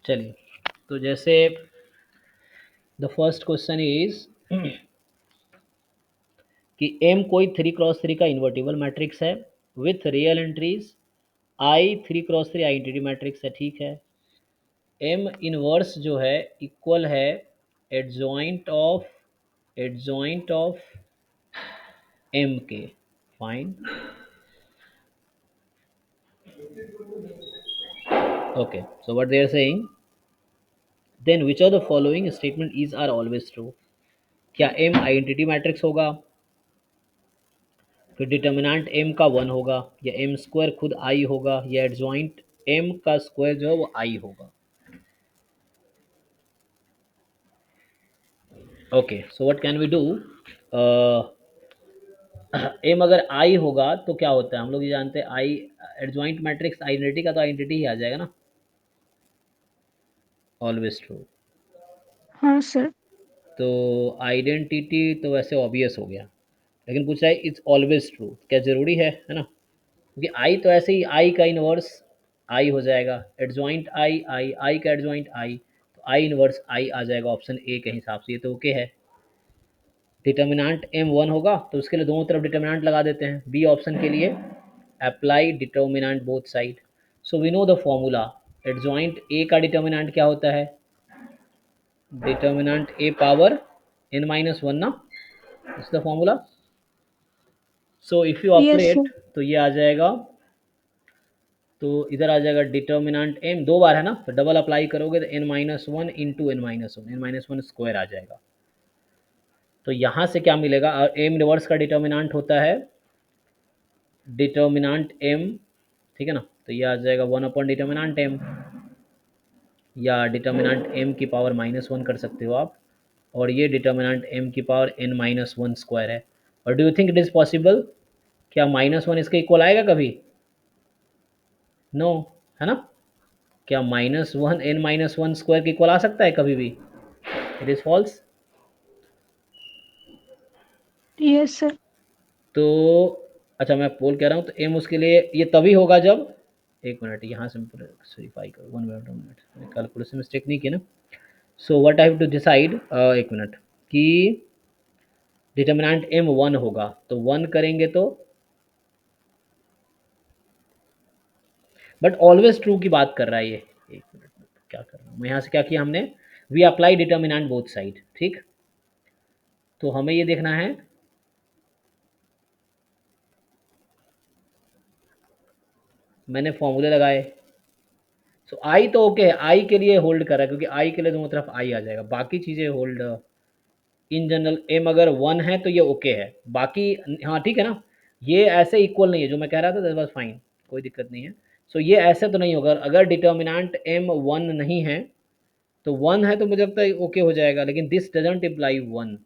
चलिए, तो जैसे द फर्स्ट क्वेश्चन इज कि एम कोई 3x3 का इन्वर्टिबल मैट्रिक्स है with real entries, I 3x3 identity matrix है, ठीक है। एम इनवर्स जो है इक्वल है एडजॉइंट ऑफ एम के, fine. Okay, so what they are saying, then which of the following statement is are always true. क्या M identity matrix होगा, फिर डिटर्मिनेंट एम का 1 होगा, या एम स्क्वायर खुद आई होगा, या एडजॉइंट एम का स्क्वायर जो है वो आई होगा। Okay, so what can we do, M अगर आई होगा तो क्या होता है, हम लोग ये जानते हैं आई एडजॉइंट मैट्रिक्स आइडेंटिटी का, तो आइडेंटिटी ही आ जाएगा ना, ऑलवेज ट्रू। हाँ सर। तो आइडेंटिटी तो वैसे ऑब्वियस हो गया, लेकिन पूछ रहा है इट्स ऑलवेज ट्रू, क्या ज़रूरी है ना, क्योंकि आई तो ऐसे ही आई का इनवर्स आई हो जाएगा, एडजॉइंट आई आई आई का एडजॉइंट आई, तो आई इनवर्स आई आ जाएगा ऑप्शन ए के हिसाब से, ये तो ओके है। डिटर्मिनेंट एम 1 होगा तो उसके लिए दोनों तरफ डिटर्मिनेंट लगा देते हैं, बी ऑप्शन के लिए apply determinant both side. So we know the formula, adjoint A का डिटर्मिनेंट क्या होता है, डिटर्मिनेंट ए पावर n-1 ना, इस the formula. So if you yes operate sir. तो ये आ जाएगा, तो इधर आ जाएगा डिटर्मिनेंट एम 2 बार है ना, तो डबल अप्लाई करोगे तो n-1 इंटू n-1 स्क्वायर आ जाएगा। तो यहाँ से क्या मिलेगा, एम रिवर्स का डिटर्मिनेंट होता है डिटर्मिनेंट एम, ठीक है ना, तो ये आ जाएगा 1/डिटर्मिनेंट एम, या डिटर्मिनेंट एम की पावर -1 कर सकते हो आप, और ये डिटर्मिनेंट एम की पावर n-1 स्क्वायर है। और do you think it is possible, क्या -1 इसके इक्वल आएगा कभी, नो, है ना, क्या -1 n-1 स्क्वायर के इक्वल आ सकता है कभी भी, it is false. Yes sir. तो अच्छा, मैं बोल कह रहा हूँ, तो एम उसके लिए ये तभी होगा जब, एक मिनट यहाँ से वेरीफाई करो, 1 मिनट कैलकुलेशन मिस्टेक नहीं की ना। So what I have to decide, एक मिनट, कि डिटर्मिनेंट एम 1 होगा, तो 1 करेंगे तो, बट ऑलवेज ट्रू की बात कर रहा है ये, एक मिनट क्या कर रहा हूँ मैं, यहाँ से क्या किया हमने, we apply determinant both side, ठीक। तो हमें ये देखना है, मैंने फॉर्मूले लगाए, सो आई तो ओके है, आई के लिए होल्ड कर रहा है, क्योंकि आई के लिए दोनों तरफ आई आ जाएगा, बाकी चीज़ें होल्ड, इन जनरल एम अगर 1 है तो ये ओके है, बाकी हाँ ठीक है ना, ये ऐसे इक्वल नहीं है जो मैं कह रहा था, दैट वाज फाइन, कोई दिक्कत नहीं है। सो ये ऐसे तो नहीं होगा, अगर डिटर्मिनेंट एम 1 नहीं है, तो 1 है तो मुझे लगता है ओके हो जाएगा, लेकिन दिस डजंट इम्प्लाई 1,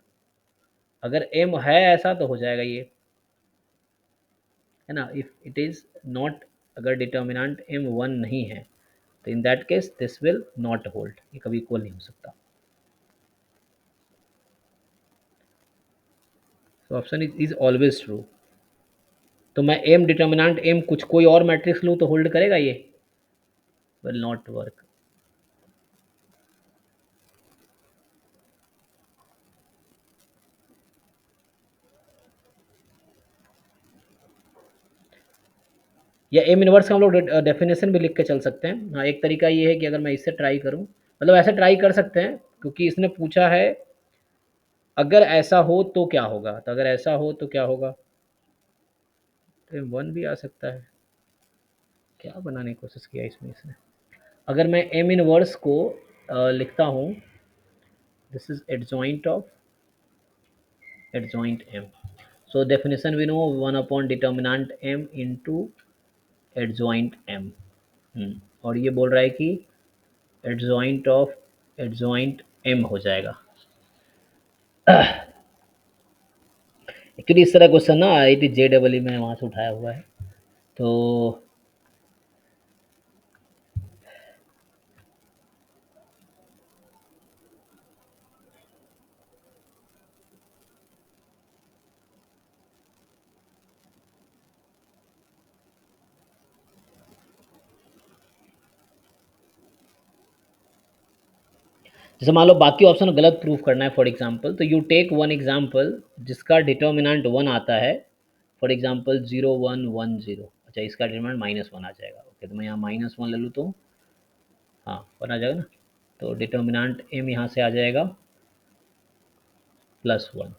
अगर एम है ऐसा तो हो जाएगा ये, है ना, इफ इट इज़ नॉट, अगर डिटर्मिनेंट एम 1 नहीं है तो in that case this will not hold, ये कभी इक्वल नहीं हो सकता। So option is always true. तो मैं एम डिटर्मिनेंट एम कुछ कोई और मैट्रिक्स लूँ तो होल्ड करेगा ये, विल नॉट वर्क। या एम इनवर्स का हम लोग डेफिनेशन भी लिख के चल सकते हैं, हाँ एक तरीका ये है कि अगर मैं इससे ट्राई करूँ, मतलब ऐसे ट्राई कर सकते हैं, क्योंकि इसने पूछा है अगर ऐसा हो तो क्या होगा, तो अगर ऐसा हो तो क्या होगा, तो एम 1 भी आ सकता है, क्या बनाने की कोशिश किया इसमें इसने। अगर मैं एम इनवर्स को लिखता हूँ, this is adjoint M, so definition we know determinant M into adjoint M, और ये बोल रहा है कि एडजॉइंट एम हो जाएगा। एक्चुअली इस तरह क्वेश्चन ना IIT JEE में वहाँ से उठाया हुआ है, तो जैसे मान लो बाकी ऑप्शन गलत प्रूफ करना है फॉर एग्जांपल, तो यू टेक वन एग्जांपल जिसका डिटर्मिनेंट 1 आता है, फॉर एग्जांपल 0 1 1 0, अच्छा इसका डिटर्मिनेंट -1 आ जाएगा। ओके, तो मैं यहाँ -1 ले लूँ तो हाँ 1 आ जाएगा ना, तो डिटर्मिनेंट m यहाँ से आ जाएगा +1।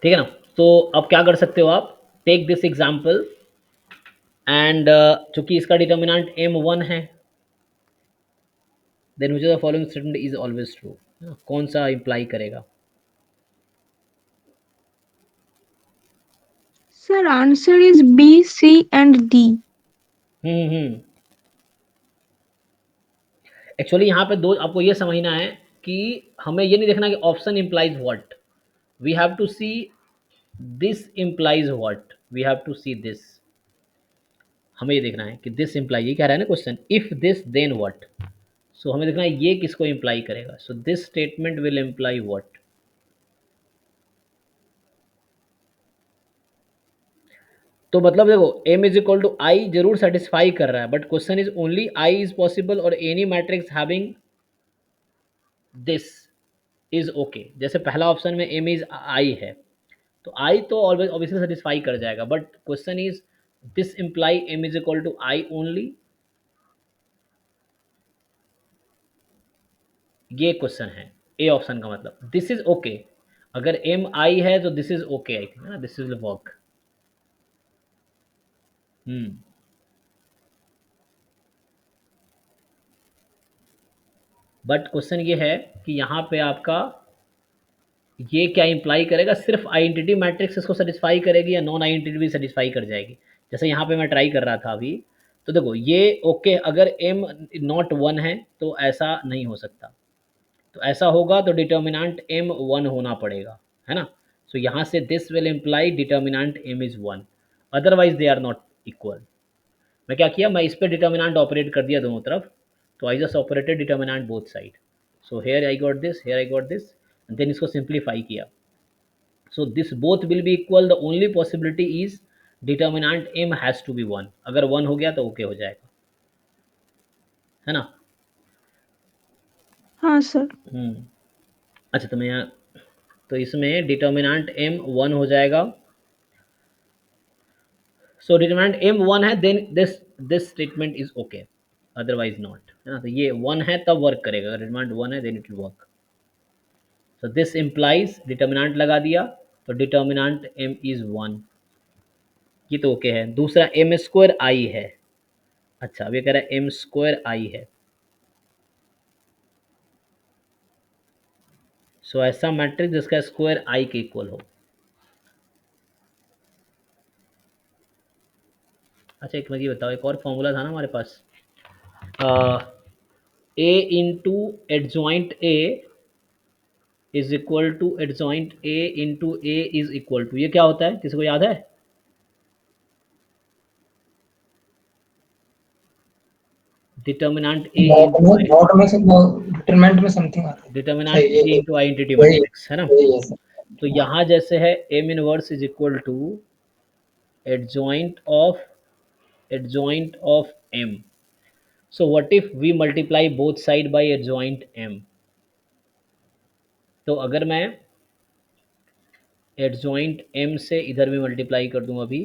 ठीक है ना। तो अब क्या कर सकते हो आप, टेक दिस एग्जांपल एंड चूंकि इसका डिटर्मिनेंट m1 है, then which of the following statement is always true, कौन सा इंप्लाई करेगा। Sir, answer is B, C, and D. Hmm. Actually यहाँ पे दो आपको ये समझना है कि हमें ये नहीं देखना कि option implies what, we have to see this implies what, we have to see this. हमें ये देखना है कि दिस इम्प्लाई, ये कह रहा है ना question, if this then what, so हमें देखना है ये किसको इम्प्लाई करेगा, so this statement will imply what. तो मतलब देखो m is equal to I जरूर सेटिस्फाई कर रहा है, but question is only I is possible और any matrix having this is okay. जैसे पहला ऑप्शन में m इज आई है, तो आई तो ऑलवेज ऑब्वियसली सेटिस्फाई कर जाएगा, but question is this imply m is equal to I only, ये क्वेश्चन है ए ऑप्शन का मतलब दिस इज ओके। अगर m आई है तो this is okay, I think है ना, this is work. Hmm. But question ये है कि यहाँ पे आपका ये क्या इंप्लाई करेगा, सिर्फ आइडेंटिटी मैट्रिक्स इसको सेटिस्फाई करेगी या नॉन आइडेंटिटी भी सेटिस्फाई कर जाएगी। जैसे यहाँ पे मैं ट्राई कर रहा था अभी, तो देखो ये ओके, अगर m नॉट 1 है तो ऐसा नहीं हो सकता, तो ऐसा होगा तो डिटर्मिनेंट m 1 होना पड़ेगा, है ना। सो यहाँ से this will imply determinant m is 1, otherwise they are not equal. मैं क्या किया, मैं इस पर डिटर्मिनेंट ऑपरेट कर दिया दोनों तरफ, तो I just operated determinant both side. So here I got this, here I got this, then इसको सिंप्लीफाई किया। So this both will be equal, the only possibility is determinant m has to be 1, अगर 1 हो गया तो okay हो जाएगा, है ना। हाँ सर। अच्छा, तो मैं यहाँ, तो इसमें डिटर्मिनेंट m 1 हो जाएगा, सो डिटर्मिनेंट m 1 है, then this statement is okay, otherwise not, है ना। तो ये 1 है तब वर्क करेगा, अगर डिटर्मिनेंट 1 है then it will work. So this implies, determinant लगा दिया, तो डिटर्मिनेंट m इज 1, ये तो ओके है। दूसरा m स्क्वायर आई है, अच्छा अब ये कह रहा है m स्क्वायर आई है, सो ऐसा मैट्रिक्स जिसका स्क्वायर आई के इक्वल हो। अच्छा एक बार ये बताओ, एक और फॉर्मूला था ना हमारे पास, A into adjoint A is equal to adjoint A into A is equal to, ये क्या होता है, किसी को याद है। Determinant A into I, note में से डिटरमिनेंट में समथिंग आ रहा है। डिटर्मिनेंट सही ए है, इंटू आइडेंटिटी वही मैट्रिक्स, है ना। वही है सर। तो यहाँ जैसे है M inverse is equal to adjoint of M, so what if we multiply both side by adjoint M, तो अगर मैं एडजॉइंट एम से इधर भी मल्टीप्लाई कर दूं अभी,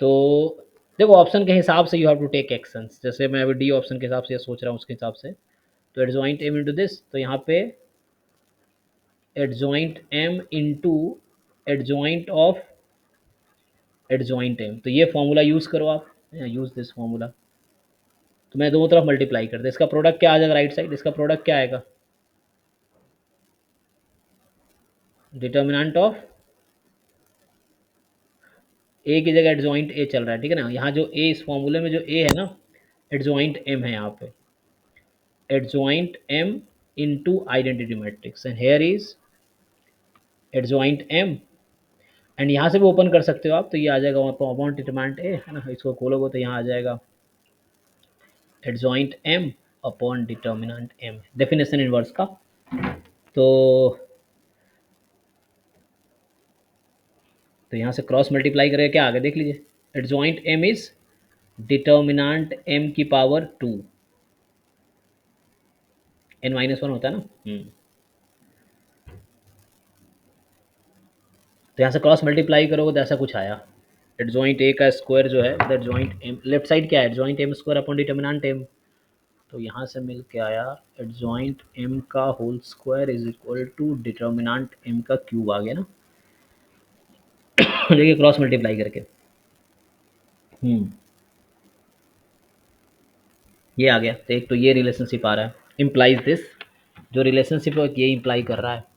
तो देखो ऑप्शन के हिसाब से you have to take actions, जैसे मैं अभी डी ऑप्शन के हिसाब से सोच रहा हूँ उसके हिसाब से, तो एडजॉइंट एम इंटू दिस, तो यहाँ पे adjoint M into adjoint of adjoint M, तो ये फॉर्मूला यूज़ करो आप, यूज़ दिस फॉर्मूला। तो मैं दोनों तरफ मल्टीप्लाई कर दे, इसका प्रोडक्ट क्या आ जाएगा राइट साइड, इसका प्रोडक्ट क्या आएगा, डिटर्मिनेंट ऑफ ए की जगह एडजॉइंट ए चल रहा है, ठीक है ना। यहाँ जो ए इस फॉर्मूले में जो ए है ना, एडजॉइंट एम है यहाँ पे, adjoint M into identity matrix, and here is adjoint M, and यहाँ से भी ओपन कर सकते हो आप, तो ये आ जाएगा वहाँ पर अपॉन डिटरमिनेंट ए, है ना। इसको खोलोगे तो यहाँ आ जाएगा adjoint M upon determinant M, definition inverse का। तो यहाँ से क्रॉस मल्टीप्लाई करके क्या आ गया देख लीजिए, adjoint M is determinant m की पावर 2, n-1 होता है ना। तो यहाँ से क्रॉस मल्टीप्लाई करोगे तो ऐसा कुछ आया, एडजॉइंट ए का स्क्वायर जो है इधर जॉइंट एम, लेफ्ट साइड क्या है adjoint M square upon determinant M, तो यहाँ से मिल के आया एडजॉइंट एम का whole square is equal to determinant M का क्यूब आ गया ना। देखिए क्रॉस मल्टीप्लाई करके ये आ गया, तो एक तो ये रिलेशनशिप आ रहा है, इम्प्लाइज दिस, जो रिलेशनशिप है ये इम्प्लाई कर रहा है।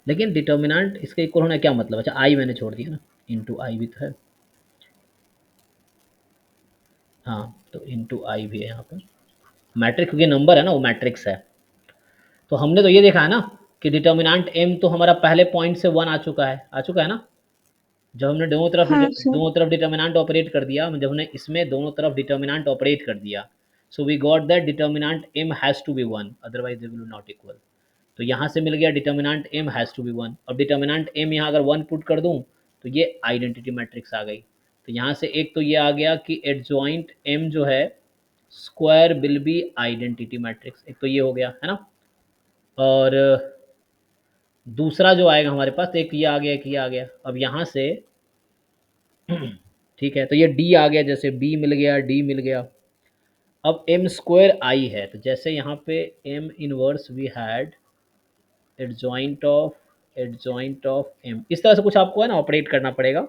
लेकिन डिटर्मिनेंट इसके इक्वल होना क्या मतलब, अच्छा आई मैंने छोड़ दिया ना, इनटू आई भी तो है, हाँ तो इनटू आई भी है यहाँ पर, मैट्रिक्स क्योंकि नंबर है ना वो मैट्रिक्स है। तो हमने तो ये देखा है ना कि डिटर्मिनेंट एम तो हमारा पहले पॉइंट से 1 आ चुका है ना, जब हमने हाँ सर। दोनों तरफ डिटर्मिनेंट ऑपरेट कर दिया, जब हमने इसमें दोनों तरफ डिटर्मिनेंट ऑपरेट कर दिया, so we got that determinant M has to be 1 otherwise they will not equal. तो यहाँ से मिल गया determinant M has to be 1, अब डिटर्मिनेंट एम यहाँ अगर 1 पुट कर दूँ तो ये आइडेंटिटी मैट्रिक्स आ गई। तो यहाँ से एक तो ये आ गया कि एडजॉइंट एम जो है square will be identity matrix, एक तो ये हो गया है ना। और दूसरा जो आएगा हमारे पास, एक ये आ गया, एक ये आ गया, अब यहाँ से ठीक है, तो ये डी आ गया, जैसे बी मिल गया, डी मिल गया। अब एम स्क्वायर आई है, तो जैसे यहाँ पे M inverse we had adjoint of M, इस तरह से कुछ आपको है ना ऑपरेट करना पड़ेगा।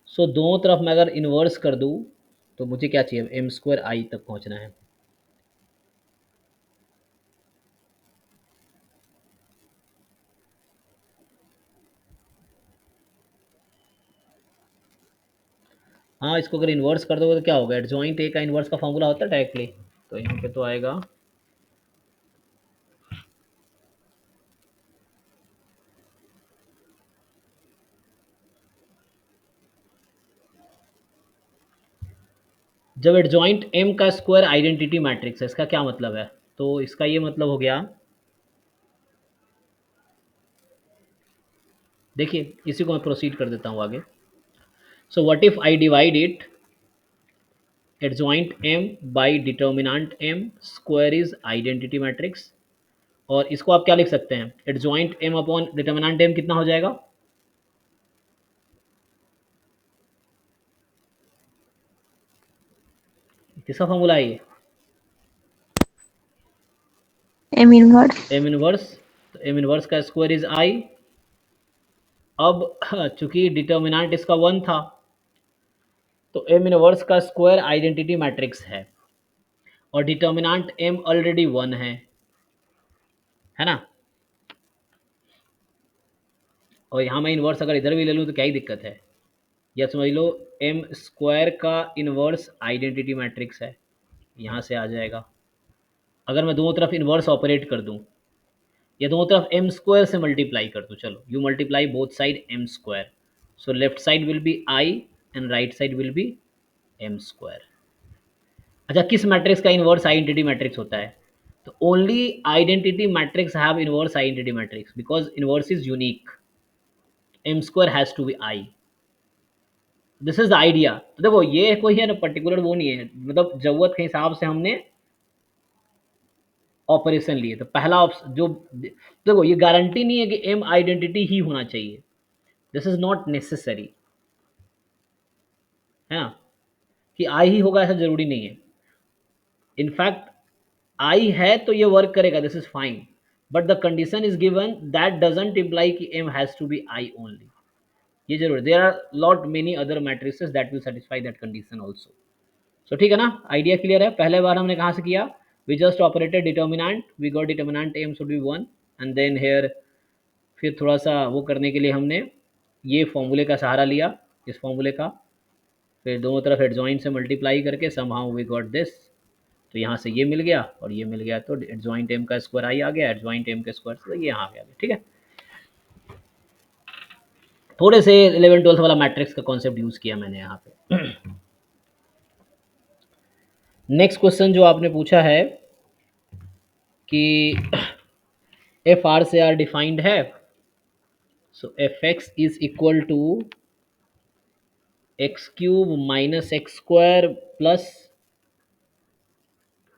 सो दोनों तरफ मैं अगर इन्वर्स कर दूँ तो मुझे क्या चाहिए, एम स्क्वायर आई तक पहुँचना है। हाँ इसको अगर इन्वर्स कर दोगे तो क्या होगा, एडजॉइंट ए का इन्वर्स का फॉर्मूला होता है डायरेक्टली, तो यहाँ पे तो आएगा जब एडजॉइंट एम का स्क्वायर आइडेंटिटी मैट्रिक्स है, इसका क्या मतलब है, तो इसका ये मतलब हो गया, देखिए इसी को मैं प्रोसीड कर देता हूँ आगे। So what if I divide it adjoint M by determinant M square is identity matrix, और इसको आप क्या लिख सकते हैं, adjoint M upon determinant M कितना हो जाएगा, किसका फॉर्मूला है ये, एम इनवर्स। एम इनवर्स, तो एम इनवर्स का स्क्वायर इज आई। अब चूंकि डिटर्मिनेंट इसका 1 था तो एम इनवर्स का स्क्वायर आइडेंटिटी मैट्रिक्स है, और डिटर्मिनेंट एम ऑलरेडी 1 है ना, और यहाँ मैं इन्वर्स अगर इधर भी ले लूँ तो क्या ही दिक्कत है, या समझ लो एम स्क्वायर का इन्वर्स आइडेंटिटी मैट्रिक्स है, यहाँ से आ जाएगा। अगर मैं दोनों तरफ इन्वर्स ऑपरेट कर दूँ या दोनों तरफ एम स्क्वायर से मल्टीप्लाई कर दूँ, चलो you multiply both side M square, so left side will be I and right side will be M square. अच्छा किस मैट्रिक्स का इन्वर्स आइडेंटिटी मैट्रिक्स होता है, तो only identity matrix have inverse identity matrix because inverse is unique, M square has to be I, this is the idea. तो देखो ये कोई है ना पर्टिकुलर वो नहीं है, मतलब जरूरत के हिसाब से हमने ऑपरेशन लिए, तो पहला ऑप्शन जो देखो ये गारंटी नहीं है कि एम आइडेंटिटी ही होना चाहिए, दिस इज नॉट नेसेसरी, है ना, कि आई ही होगा ऐसा जरूरी नहीं है। इनफैक्ट आई है तो ये वर्क करेगा, this is fine, but the condition is given that doesn't imply कि M has to be I only, ये जरूर, there are lot many other matrices that will satisfy that condition also. So ठीक है ना, idea clear है। पहले बार हमने कहाँ से किया, we just operated determinant, we got determinant M should be 1, and then here फिर थोड़ा सा वो करने के लिए हमने ये फॉर्मूले का सहारा लिया, इस फॉर्मूले का, फिर दोनों तरफ एडजॉइंट से मल्टीप्लाई करके समहाउ वी गॉट दिस, तो यहाँ से ये मिल गया और ये मिल गया, तो एडजॉइंट एम का स्क्वायर आई आ गया, एडजॉइंट एम के स्क्वायर से ये यहाँ आ गया, ठीक है। थोड़े से 11-12 वाला मैट्रिक्स का कॉन्सेप्ट यूज़ किया मैंने यहाँ पे। नेक्स्ट क्वेश्चन जो आपने पूछा है कि एफ आर से आर डिफाइंड है, so f x is equal to x cube minus x square plus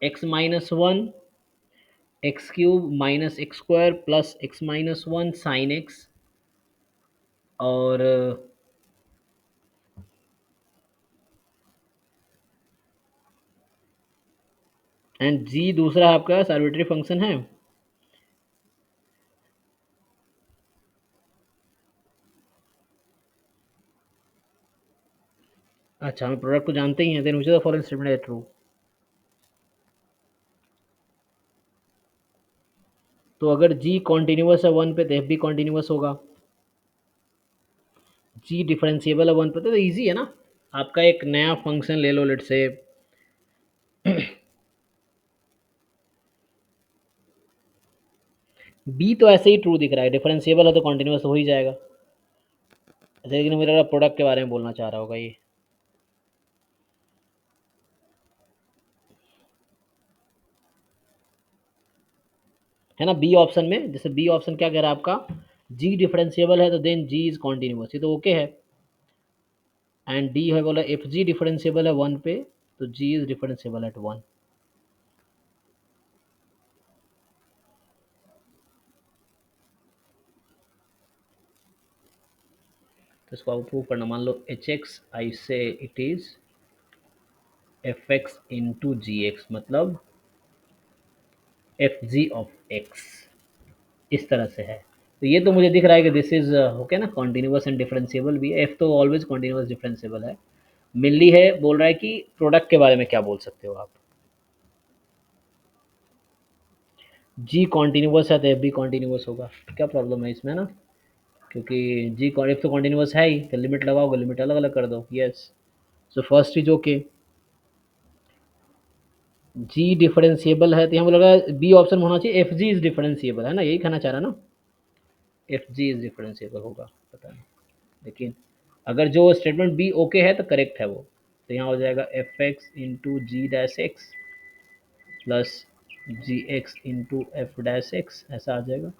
x minus one, x cube minus x square plus x minus one sine x, और and g दूसरा आपका arbitrary function है। अच्छा, हम product को जानते ही हैं, then which is the following statement is true. तो अगर जी कॉन्टिन्यूस है वन पे तो एफ भी कॉन्टिन्यूस होगा। जी डिफरेंशिएबल है वन पे तो इजी है ना। आपका एक नया फंक्शन ले लो, लेट से बी तो ऐसे ही ट्रू दिख रहा है, डिफरेंशिएबल है तो कॉन्टिन्यूस हो ही जाएगा। अच्छा, लेकिन मेरा प्रोडक्ट के बारे में बोलना चाह रहा होगा ये। है ना, बी ऑप्शन में, जैसे बी ऑप्शन क्या कह रहा है आपका, जी डिफरेंशिएबल है तो देन जी इज कॉन्टिन्यूस, ये तो ओके है। एंड डी है बोला एफ जी डिफरेंशिएबल है वन पे तो जी इज डिफरेंशिएबल एट वन। तो इसको आप प्रूव करना, मान लो एच एक्स आई से it is F x into G X, मतलब एफ जी ऑफ एक्स, इस तरह से है। तो ये तो मुझे दिख रहा है कि दिस इज ओके ना, कॉन्टिन्यूस एंड डिफरेंशिएबल भी है, एफ तो ऑलवेज कॉन्टिन्यूस डिफरेंशिएबल है। मिलनी है बोल रहा है कि प्रोडक्ट के बारे में क्या बोल सकते हो आप। जी कॉन्टिन्यूस है तो एफ भी कॉन्टिन्यूस होगा, क्या प्रॉब्लम है इसमें ना, क्योंकि जी एफ तो कॉन्टिन्यूस है ही, तो लिमिट लगाओगे, लिमिट अलग अलग कर दो। Yes, so first is okay. G differentiable है तो यहाँ लगा बी ऑप्शन में होना चाहिए एफ जी इज डिफरेंशिएबल, है ना, यही कहना चाह रहा ना, एफ जी इज डिफरेंशिएबल होगा, पता नहीं। लेकिन अगर जो स्टेटमेंट बी ओके है तो करेक्ट है वो, तो यहाँ हो जाएगा f x into g dash x plus g x into f dash x, ऐसा आ जाएगा।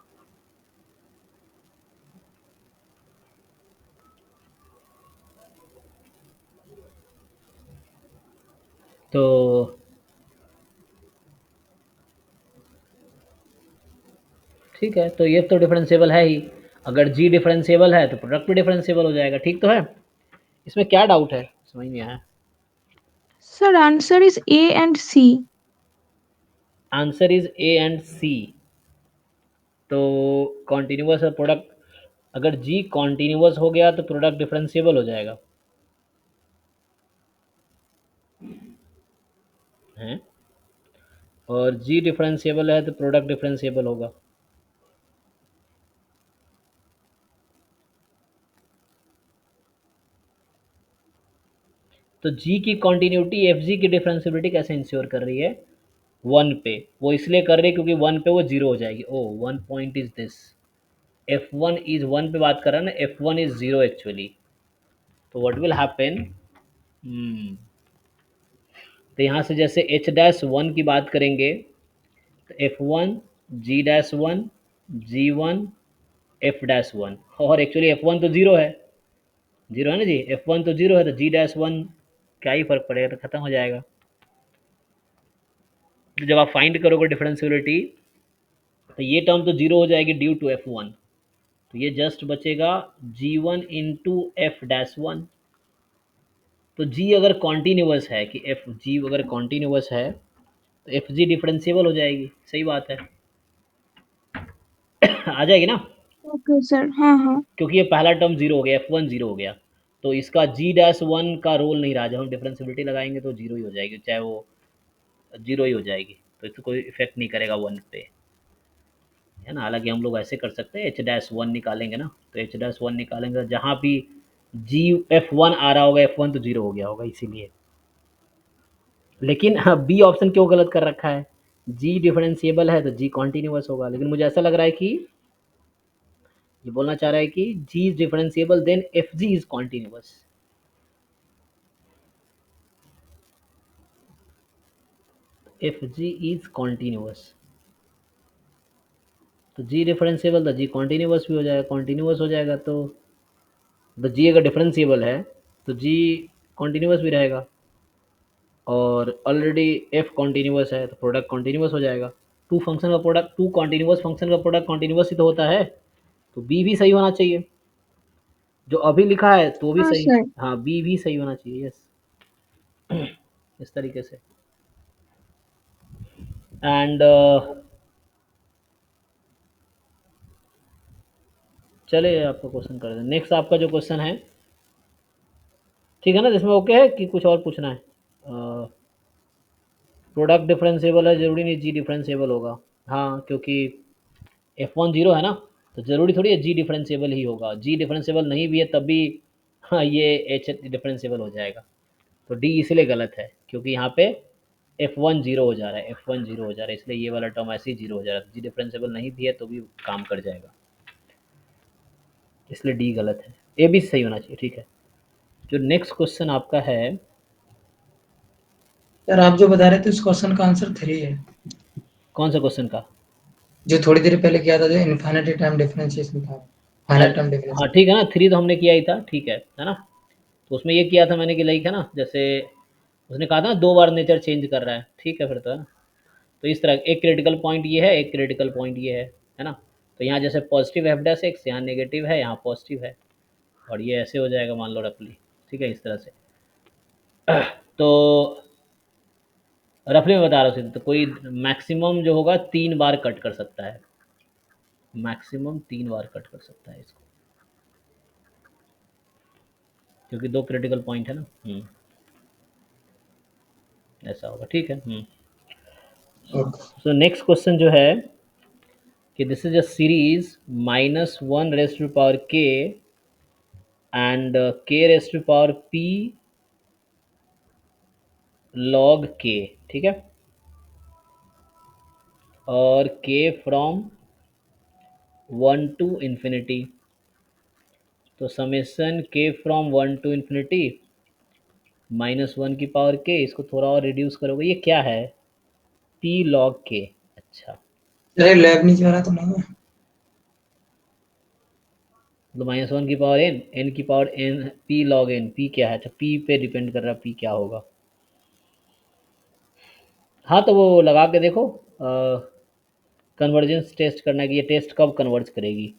तो ठीक है, तो ये तो डिफरेंशिएबल है ही, अगर जी डिफरेंशिएबल है तो प्रोडक्ट भी डिफरेंशिएबल हो जाएगा, ठीक तो है। इसमें क्या डाउट है, समझ नहीं आया। Sir, answer is A and C. Answer is A and C. तो कॉन्टिन्यूस है प्रोडक्ट, अगर जी कॉन्टिन्यूस हो गया तो प्रोडक्ट डिफरेंशिएबल हो जाएगा, हैं, और जी डिफरेंशिएबल है तो प्रोडक्ट डिफरेंशिएबल होगा। तो जी की कॉन्टिन्यूटी एफ जी की डिफरेंशिएबिलिटी कैसे इंश्योर कर रही है, वन पे, वो इसलिए कर रही है क्योंकि वन पे वो जीरो हो जाएगी। O one point is this, f one is one पे बात कर रहा है ना, f one is zero actually. तो व्हाट विल हैपन, तो यहाँ से जैसे एच डैश वन की बात करेंगे तो एफ वन जी डैश वन जी वन एफ डैश वन, और एक्चुअली एफ वन तो जीरो है, जीरो है ना जी, एफ वन तो जीरो है तो जी डैश वन क्या ही फर्क पड़ेगा, तो खत्म हो जाएगा। तो जब आप फाइंड करोगे डिफरेंशियबिलिटी तो ये टर्म तो जीरो हो जाएगी ड्यू टू एफ वन, तो ये जस्ट बचेगा g one into f dash one. तो जी अगर कॉन्टीन्यूअस है कि एफ जी अगर कॉन्टीन्यूअस है तो एफ जी डिफरेंशिएबल हो जाएगी, सही बात है। आ जाएगी ना, Okay, sir. हाँ हाँ. क्योंकि ये पहला टर्म जीरो हो गया, एफ वन जीरो हो गया, तो इसका जी डैश वन का रोल नहीं रहा, जब हम डिफरेंशियबिलिटी लगाएंगे तो जीरो ही हो जाएगी, चाहे वो जीरो ही हो जाएगी, तो इसको कोई इफेक्ट नहीं करेगा वन पे, है ना। हालांकि हम लोग ऐसे कर सकते हैं, एच डैश वन निकालेंगे ना, तो एच डैश वन निकालेंगे जहाँ भी जी एफ वन आ रहा होगा, एफ वन तो जीरो हो गया होगा इसीलिए। लेकिन हाँ, बी ऑप्शन क्यों गलत कर रखा है, जी डिफरेंशिएबल है तो जी कॉन्टिन्यूस होगा, लेकिन मुझे ऐसा लग रहा है कि ये बोलना चाह रहा है कि g is differentiable then f g is continuous. F g is continuous, तो जी डिफरेंशिएबल तो जी कॉन्टिन्यूस भी हो जाएगा, कॉन्टिन्यूस हो जाएगा तो जी अगर डिफरेंशिएबल है तो जी कॉन्टिन्यूस भी रहेगा, और ऑलरेडी एफ कॉन्टिन्यूस है तो प्रोडक्ट कॉन्टिन्यूस हो जाएगा। टू फंक्शन का प्रोडक्ट, टू कॉन्टिन्यूस फंक्शन का प्रोडक्ट कॉन्टिन्यूस ही तो होता है, तो बी भी सही होना चाहिए। जो अभी लिखा है तो भी हाँ सही, सर। हाँ बी भी सही होना चाहिए, यस। इस तरीके से। एंड चलिए आपका क्वेश्चन कर दें। नेक्स्ट आपका जो क्वेश्चन है, ठीक है ना, जिसमें ओके है कि कुछ और पूछना है? प्रोडक्ट डिफरेंशिएबल है, जरूरी नहीं जी डिफरेंशिएबल होगा। हाँ, क्योंकि F1 जीरो है ना, तो ज़रूरी थोड़ी है जी डिफरेंशिएबल ही होगा। जी डिफरेंशिएबल नहीं भी है तब भी हाँ ये एच डिफरेंशिएबल हो जाएगा। तो डी इसलिए गलत है क्योंकि यहाँ पे F1 जीरो हो जा रहा है, F1 जीरो हो जा रहा है, इसलिए ये वाला टर्म ऐसे ही जीरो हो जा रहा है। जी डिफरेंशिएबल नहीं भी है तो भी काम कर जाएगा, इसलिए डी गलत है। ए भी सही होना चाहिए, ठीक है। जो नेक्स्ट क्वेश्चन आपका है, सर आप जो बता रहे थे उस क्वेश्चन का आंसर 3 है। कौन सा क्वेश्चन का? जो थोड़ी देर पहले किया था, जो इनफाइनाइट टाइम डिफरेंशिएशन था, फाइनाइट टाइम हाँ डिफरेंशिएशन। ठीक है ना, थ्री तो हमने किया ही था, ठीक है ना। तो उसमें ये किया था मैंने कि लाइक है ना, जैसे उसने कहा था ना 2 बार नेचर चेंज कर रहा है, ठीक है फिर तो, है ना। तो इस तरह एक क्रिटिकल पॉइंट ये है, एक क्रिटिकल पॉइंट ये है ना। तो यहाँ जैसे पॉजिटिव एफ डैश एक्स, यहाँ नेगेटिव है, यहाँ पॉजिटिव है, और ये ऐसे हो जाएगा मान लो रफली, ठीक है इस तरह से। तो रफली में बता रहा हूँ सीधे, तो कोई मैक्सिमम जो होगा 3 बार कट कर सकता है, मैक्सिमम 3 बार कट कर सकता है इसको, क्योंकि 2 क्रिटिकल पॉइंट है ना। ऐसा होगा, ठीक है। ओके। सो नेक्स्ट क्वेश्चन जो है कि this is a series -1 raised to power के and k raised to power p log k, ठीक है, और k फ्रॉम 1 to infinity। तो summation k from 1 to infinity -1 की पावर k, इसको थोड़ा और रिड्यूस करोगे, ये क्या है? p log k। अच्छा, अरे लैब नीचे वाला तो नहीं है। तो -1 की पावर n, n की power n, p log n, p क्या है? अच्छा, p पे डिपेंड कर रहा है, p क्या होगा। हाँ तो वो लगा के देखो, कन्वर्जेंस टेस्ट करना है कि ये टेस्ट कब कन्वर्ज करेगी।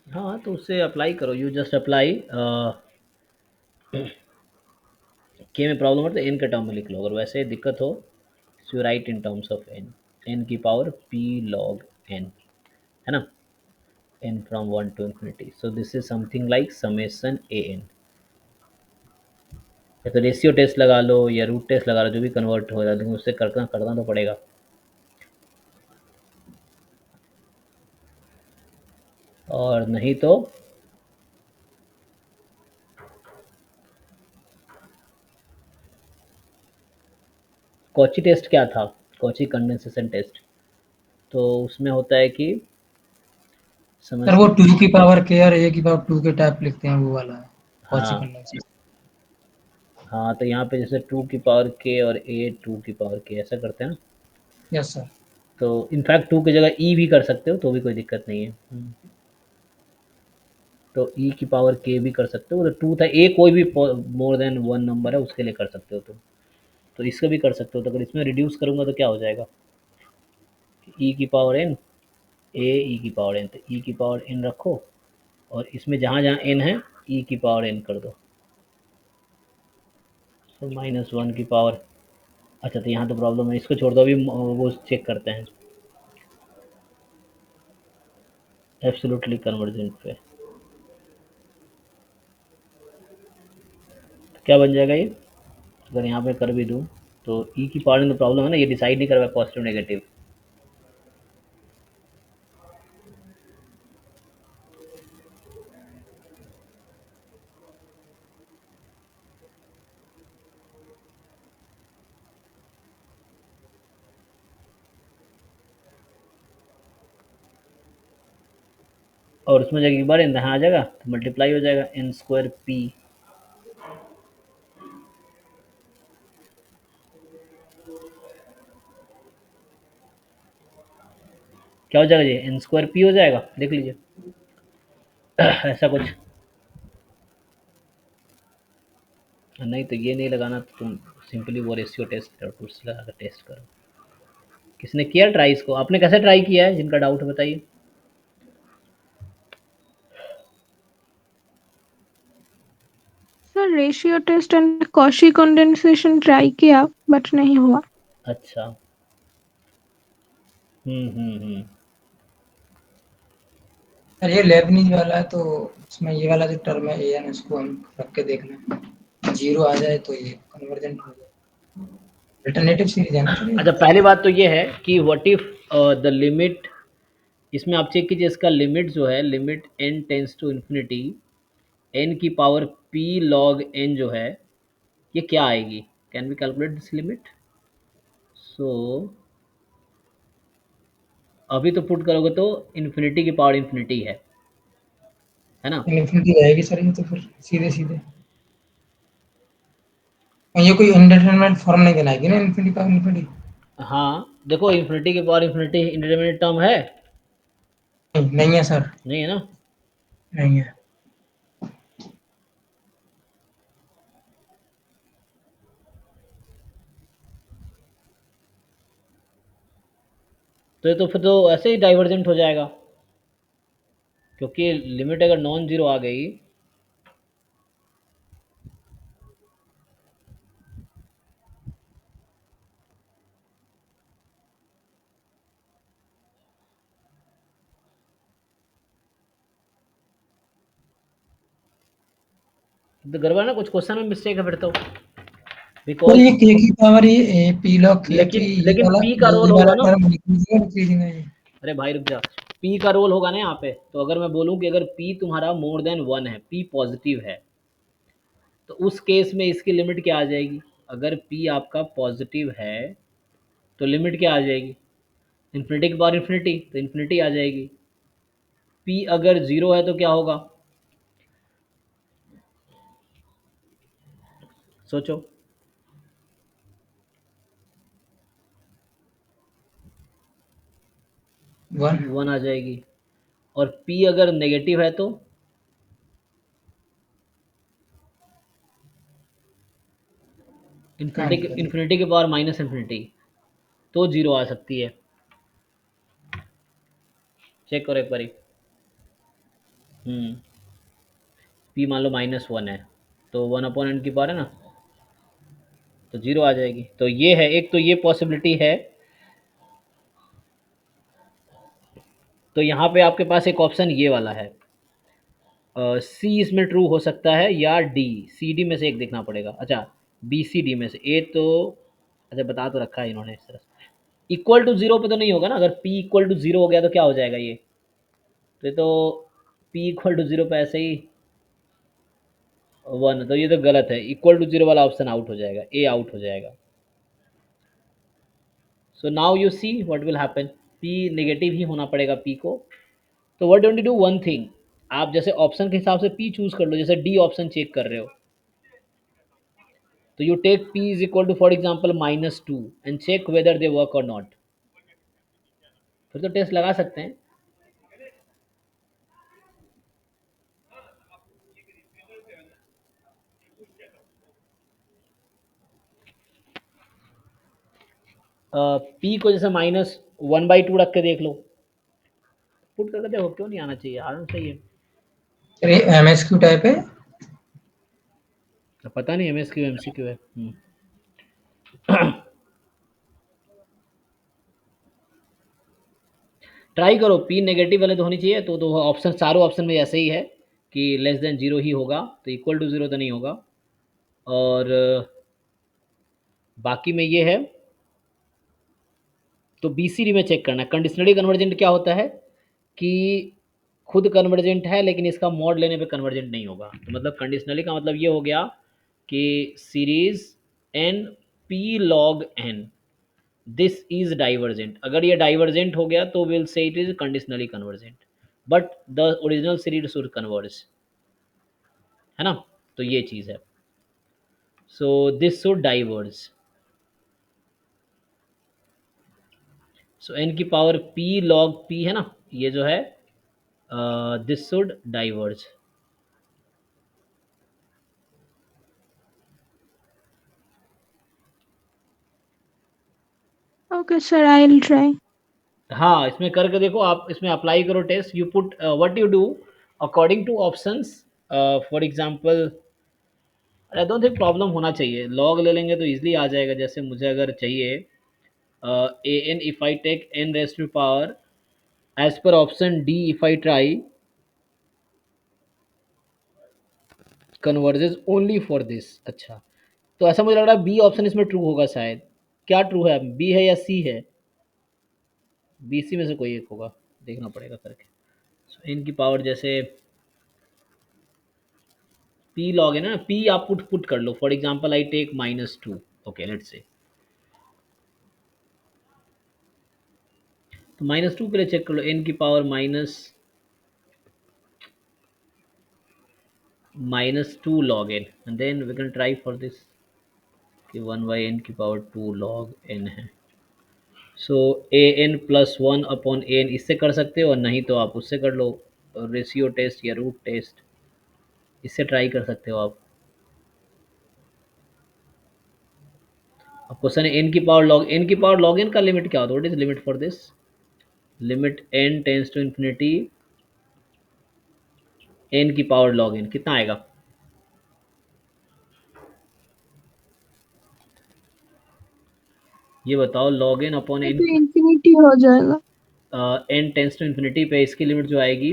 हाँ तो उससे अप्लाई करो, यू जस्ट अप्लाई के में प्रॉब्लम है तो एन के टर्म में लिख लो, अगर वैसे दिक्कत हो you write in terms of n, n की पावर पी लॉग एन, है ना, n from 1 to infinity। So this is something like summation a n, या तो रेशियो टेस्ट लगा लो या रूट टेस्ट लगा लो, जो भी कन्वर्ट हो जाए, लेकिन उससे करना करना तो पड़ेगा। और नहीं तो कॉची टेस्ट क्या था, कॉची कंडेंसेशन टेस्ट, तो उसमें होता है कि समझ, सर वो 2 की पावर के और a की पावर 2 के टाइप लिखते हैं, वो वाला है कॉची हाँ कंडेंसेशन। हाँ, तो यहाँ पे जैसे 2 की पावर के और ए 2 की पावर के ऐसा करते हैं ना। Yes sir. तो इनफैक्ट 2 की जगह ई भी कर सकते हो तो भी कोई दिक्कत नहीं है। तो ई की पावर के भी कर सकते हो, तो 2 था, ए कोई भी मोर देन 1 नंबर है उसके लिए कर सकते हो तुम, तो इसको भी कर सकते हो। तो अगर इसमें रिड्यूस करूँगा तो क्या हो जाएगा, ई की पावर एन, ए ई की पावर एन, तो ई की पावर एन रखो, और इसमें जहाँ जहाँ एन है ई की पावर एन कर दो, तो -1 की पावर। अच्छा, तो यहाँ तो प्रॉब्लम है, इसको छोड़ दो, अभी वो चेक करते हैं एब्सोल्युटली कन्वर्जेंट पे। तो क्या बन जाएगा ये, अगर यहाँ पे कर भी दूँ तो ई की पावर में तो प्रॉब्लम है ना, ये डिसाइड नहीं कर रहा है पॉजिटिव नेगेटिव। और उसमें जगह एक बार यहाँ आ जाएगा तो मल्टीप्लाई हो जाएगा एन स्क्वायर पी। क्या हो जाएगा जी, एन स्क्वायर पी हो जाएगा, देख लीजिए। ऐसा कुछ नहीं तो ये नहीं लगाना, तो तुम सिंपली वो रेशियो टेस्ट करो, टूल्स लगा कर टेस्ट करो। किसने किया ट्राई इसको, आपने कैसे ट्राई किया है, जिनका डाउट है बताइए। Sir ratio test and Cauchy condensation try किया बट नहीं हुआ। अच्छा। हम्म। सर ये लेबनीज वाला है, तो उसमें ये वाला जो टर्म है ए एन, उसको हम रख के देख लें, जीरो आ जाए तो ये कन्वर्जेंट हो जाए। अल्टरनेटिव सीरीज है ना सर ये? अच्छा, पहली बात तो ये है कि व्हाट इफ द लिमिट, इसमें आप चेक कीजिए, इसका लिमिट जो है, limit n tends to infinity n की पावर p log n जो है, ये क्या आएगी, can we calculate this limit. So अभी तो पुट करोगे तो इन्फिनिटी की पावर इन्फिनिटी है ना। इन्फिनिटी रहेगी सर ये तो फिर सीधे सीधे। और ये कोई इंडिटरमिनेट फॉर्म नहीं बनाएगी ना इन्फिनिटी का इन्फिनिटी? हाँ देखो, इन्फिनिटी की पावर इन्फिनिटी इंडिटरमिनेट टर्म है, नहीं, नहीं है सर, नहीं है ना। नहीं है। तो ये तो फिर तो ऐसे ही डाइवर्जेंट हो जाएगा, क्योंकि लिमिट अगर नॉन जीरो आ गई, तो गड़बड़ ना, कुछ क्वेश्चन में मिस्टेक है फिर तो, सर बिकॉज ये के की पावर ये पी लॉग के की, लेकिन ये लेकिन वाला पी का रोल ये होगा वाला ना। टर्म इंक्रीजिंग है डिक्रीजिंग है ये? अरे भाई रुक जा, पी का रोल होगा ना यहाँ पे, तो अगर मैं बोलूँ कि अगर पी तुम्हारा मोर देन वन है, पी पॉजिटिव है, तो उस केस में इसकी लिमिट क्या आ जाएगी। अगर पी आपका पॉजिटिव है तो लिमिट क्या आ जाएगी, इन्फिनिटी के पावर इन्फिनिटी, तो इन्फिनिटी आ जाएगी। पी अगर जीरो है तो क्या होगा, सोचो। वन। वन आ जाएगी। और पी अगर नेगेटिव है तो काम इन्फिनिटी करें। इन्फिनिटी के पावर माइनस इन्फिनिटी, तो जीरो आ सकती है। चेक करो एक बारी। पी मान लो माइनस वन है, तो वन अपॉन एन की पावर है ना, तो जीरो आ जाएगी। तो ये है एक, तो ये पॉसिबिलिटी है। तो यहाँ पे आपके पास एक ऑप्शन ये वाला है, सी इसमें ट्रू हो सकता है या डी, सी डी में से एक देखना पड़ेगा। अच्छा, बी सी डी में से ए तो, अच्छा बता तो रखा है इन्होंने इस तरह से। इक्वल टू जीरो पे तो नहीं होगा ना, अगर पी इक्वल टू जीरो हो गया तो क्या हो जाएगा ये, तो ये तो पी इक्वल टू जीरो पे ऐसे ही वन, तो ये तो गलत है, इक्वल टू जीरो वाला ऑप्शन आउट हो जाएगा, ए आउट हो जाएगा। So now you see what will happen, P negative ही होना पड़ेगा पी को। तो what don't you do one thing, आप जैसे ऑप्शन के हिसाब से पी चूज कर लो, जैसे डी ऑप्शन चेक कर रहे हो, तो you take p is equal to for example minus two and check whether they work or not, फिर तो टेस्ट लगा सकते हैं। p को जैसे माइनस वन बाई टू रख के देख लो, पुट करके देखो, क्यों नहीं आना चाहिए, आना चाहिए। सर ये एमएसक्यू टाइप है? तो पता नहीं M S Q M C Q है। ट्राई करो, पी नेगेटिव वाले तो होनी चाहिए, तो ऑप्शन चारों ऑप्शन में ऐसे ही है कि लेस देन जीरो ही होगा, तो इक्वल टू जीरो तो नहीं होगा। और बाकी में ये है, तो बी सी डी में चेक करना है। कंडीशनली कन्वर्जेंट क्या होता है कि खुद कन्वर्जेंट है लेकिन इसका मॉड लेने पे कन्वर्जेंट नहीं होगा। तो मतलब कंडीशनली का मतलब ये हो गया कि series n p log n this is divergent, अगर ये डाइवर्जेंट हो गया तो will say it is conditionally convergent. But the original series should converge, है ना। तो ये चीज़ है। So this should diverge. So n की पावर p log p है ना, ये जो है this should diverge. Okay, sir, I'll try. हाँ, इसमें करके देखो आप, इसमें अप्लाई करो test, you put what you do according to options. For example I don't think problem होना चाहिए, लॉग ले लेंगे तो इजीली आ जाएगा। जैसे मुझे अगर चाहिए a n if I take n raised to power as per option D if I try converges only for this. अच्छा, तो ऐसा मुझे लग रहा है बी ऑप्शन इसमें ट्रू होगा शायद। क्या ट्रू है, बी है या सी है? बी सी में से कोई एक होगा, देखना पड़ेगा करके। so, इनकी पावर जैसे पी लॉग है ना, पी आप पुट कर लो। For example I take -2, okay let's say. तो -2 के लिए चेक कर लो, एन की power -2 log n, and then we can try for this कि 1/n की पावर 2 log n है। सो a n plus one upon n इससे कर सकते हो, और नहीं तो आप उससे कर लो, रेशियो टेस्ट या रूट टेस्ट, इससे ट्राई कर सकते हो आप। अब क्वेश्चन है एन की पावर लॉग एन का लिमिट क्या होता है, what is limit for this? Limit n tends to infinity n की पावर लॉग एन कितना आएगा? ये बताओ, लॉग एन अपॉन ये एन, तो इंफिनिटी हो जाएगा। एन टेंस टू इन्फिनिटी पे इसकी लिमिट जो आएगी,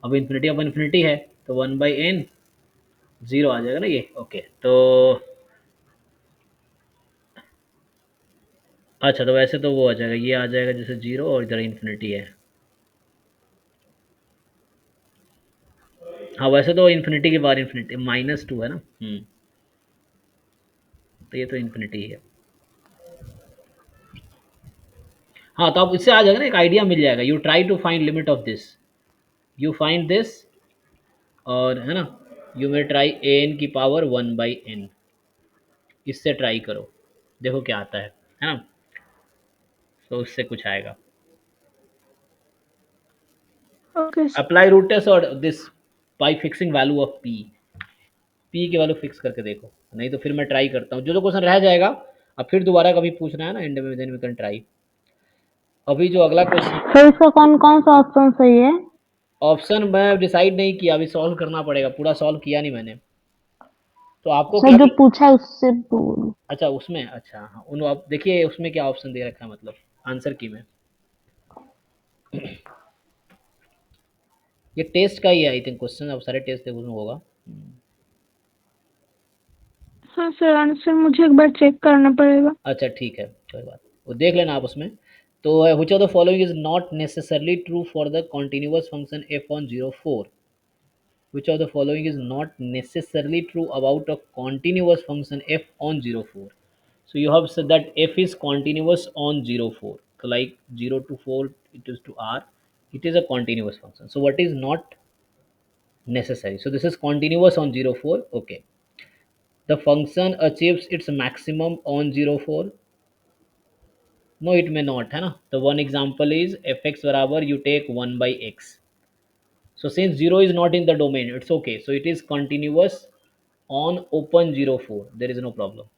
अब इन्फिनिटी अपॉन इन्फिनिटी है तो 1/n, जीरो आ जाएगा ना ये। ओके तो अच्छा, तो वैसे तो वो आ जाएगा, ये आ जाएगा जैसे जीरो और इधर इन्फिनिटी है। हाँ वैसे तो इन्फिनिटी के बाद इन्फिनिटी -2 है ना। तो ये तो इन्फिनिटी है। हाँ तो अब इससे आ जाएगा ना, एक आइडिया मिल जाएगा। You try to find limit of this, you find this, और है ना, you may try a n की पावर 1/n, इससे ट्राई करो, देखो क्या आता है ना। तो उससे कुछ आएगा। Okay, sir. Apply root test और this by fixing value of P की वैल्यू फिक्स करके देखो, नहीं तो फिर मैं ट्राई करता हूँ। जो जो क्वेश्चन रह जाएगा अब फिर दोबारा कभी पूछना है ना एंड में, देन वी कैन ट्राई। अभी जो अगला क्वेश्चन, सर इसका कौन कौन सा ऑप्शन सही है? ऑप्शन मैं डिसाइड नहीं किया, अभी सॉल्व करना पड़ेगा, पूरा सॉल्व किया नहीं मैंने। तो आपको सर क्या जो पूछा है उससे बोल। अच्छा उसमें, अच्छा हाँ, उन आप देखिए उसमें क्या ऑप्शन दे रखा है, मतलब आंसर की में। ये टेस्ट का ही है आई थिंक क्वेश्चन, अब सारे टेस्ट देखो उसमें होगा। हाँ सर, आंसर मुझे एक बार चेक करना पड़ेगा। अच्छा ठीक है, कोई बात, वो देख लेना आप उसमें। तो which of the following is not necessarily true for the continuous function f on 04? Which of the following is not necessarily true about a continuous function f on 04? So you have said that f is continuous on 04. So like 0 to 4 it is to r, it is a continuous function. So what is not necessary? So this is continuous on 04. Okay. The function achieves its maximum on 04. No, it may not, है ना। The one example is fx बराबर you take 1/x. So since 0 is not in the domain, it's okay. So it is continuous on open 04. There is no problem.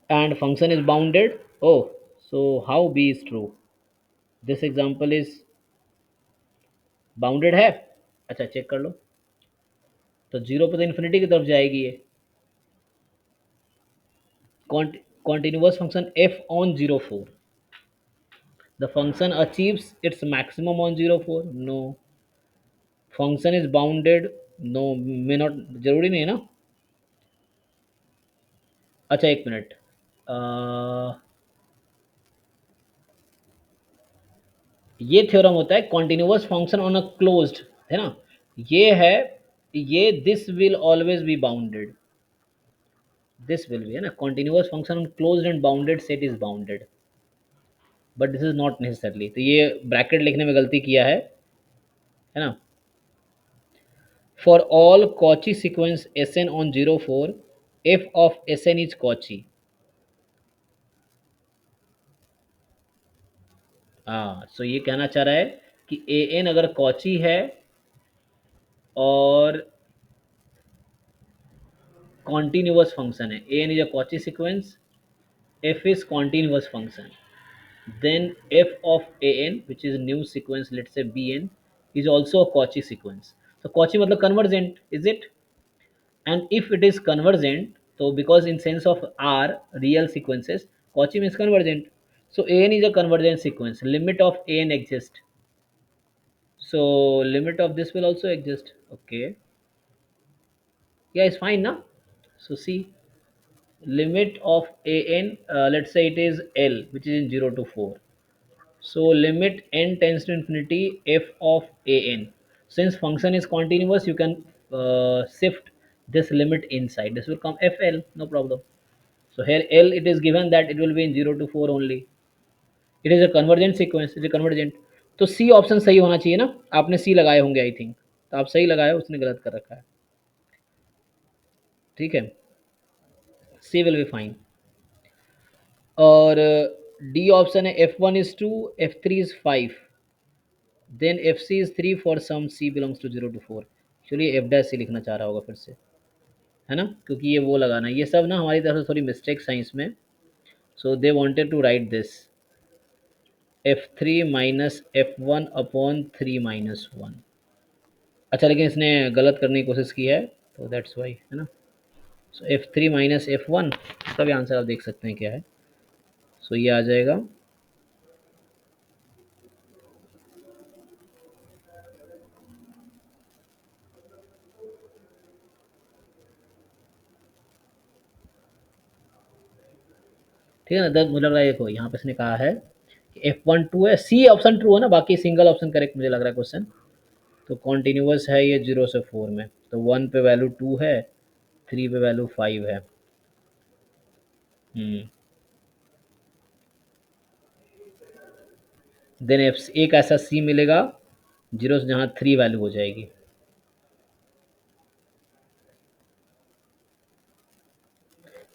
And function is bounded. Oh, so how b is true? This example is bounded है। अच्छा check कर लो, तो 0 पे तो infinity की तरफ जाएगी ये। Continuous function f on 04. The function achieves its maximum on 04. No. Function is bounded, no may not, जरूरी नहीं है ना। अच्छा एक मिनट, ये थ्योरम होता है continuous function on a closed, है ना। ये है, ये this will always be bounded, this will be, है ना, continuous function on closed and bounded set is bounded. But this is not necessarily, तो ये ब्रैकेट लिखने में गलती किया है ना। For all Cauchy sequence s n on 04, f of s n is Cauchy. हाँ, सो ये कहना चाह रहा है कि ए एन अगर कॉची है और कॉन्टिन्यूअस फंक्शन है, a n is a Cauchy sequence, f is continuous function, then f of an which is new sequence, let's say bn, is also a Cauchy sequence. So Cauchy मतलब convergent, is it? And if it is convergent, so because in sense of R real sequences, Cauchy means convergent. So an is a convergent sequence. Limit of an exist. So limit of this will also exist. Okay. Yeah, it's fine now. So see, limit of an, let's say it is L, which is in 0 to 4. So limit n tends to infinity f of an. Since function is continuous, you can shift this limit inside. This will come fl, no problem. So here L, it is given that it will be in 0 to 4 only. It is a convergent sequence. It is convergent. तो C option सही होना चाहिए ना, आपने C लगाए होंगे I think, तो आप सही लगाए, उसने गलत कर रखा है। ठीक है, C विल बी फाइन। और D ऑप्शन है F1 is 2, F3 is 5, then f c is 3 for some c belongs to 0 to 4। चलिए एफ डैश सी लिखना चाह रहा होगा फिर से, है ना, क्योंकि ये वो लगाना है, ये सब ना हमारी तरफ से थोड़ी मिस्टेक साइंस में। So they wanted to write this f3 minus f1 upon 3 minus 1। अच्छा, लेकिन इसने गलत करने की कोशिश की है, तो दैट्स वाई, है ना। सो f3 माइनस f1, इसका भी आंसर आप देख सकते हैं क्या है। सो ये आ जाएगा ठीक है ना। दस मुझे लग रहा है, देखो यहाँ पे इसने कहा है कि F1 2 है, सी ऑप्शन ट्रू है ना, बाकी सिंगल ऑप्शन करेक्ट मुझे लग रहा है क्वेश्चन। तो कॉन्टिन्यूस है ये 0 से 4 में, तो 1 पे वैल्यू 2 है, 3 पे वैल्यू 5 है। देन एफ एक ऐसा सी मिलेगा 0 से जहाँ 3 वैल्यू हो जाएगी।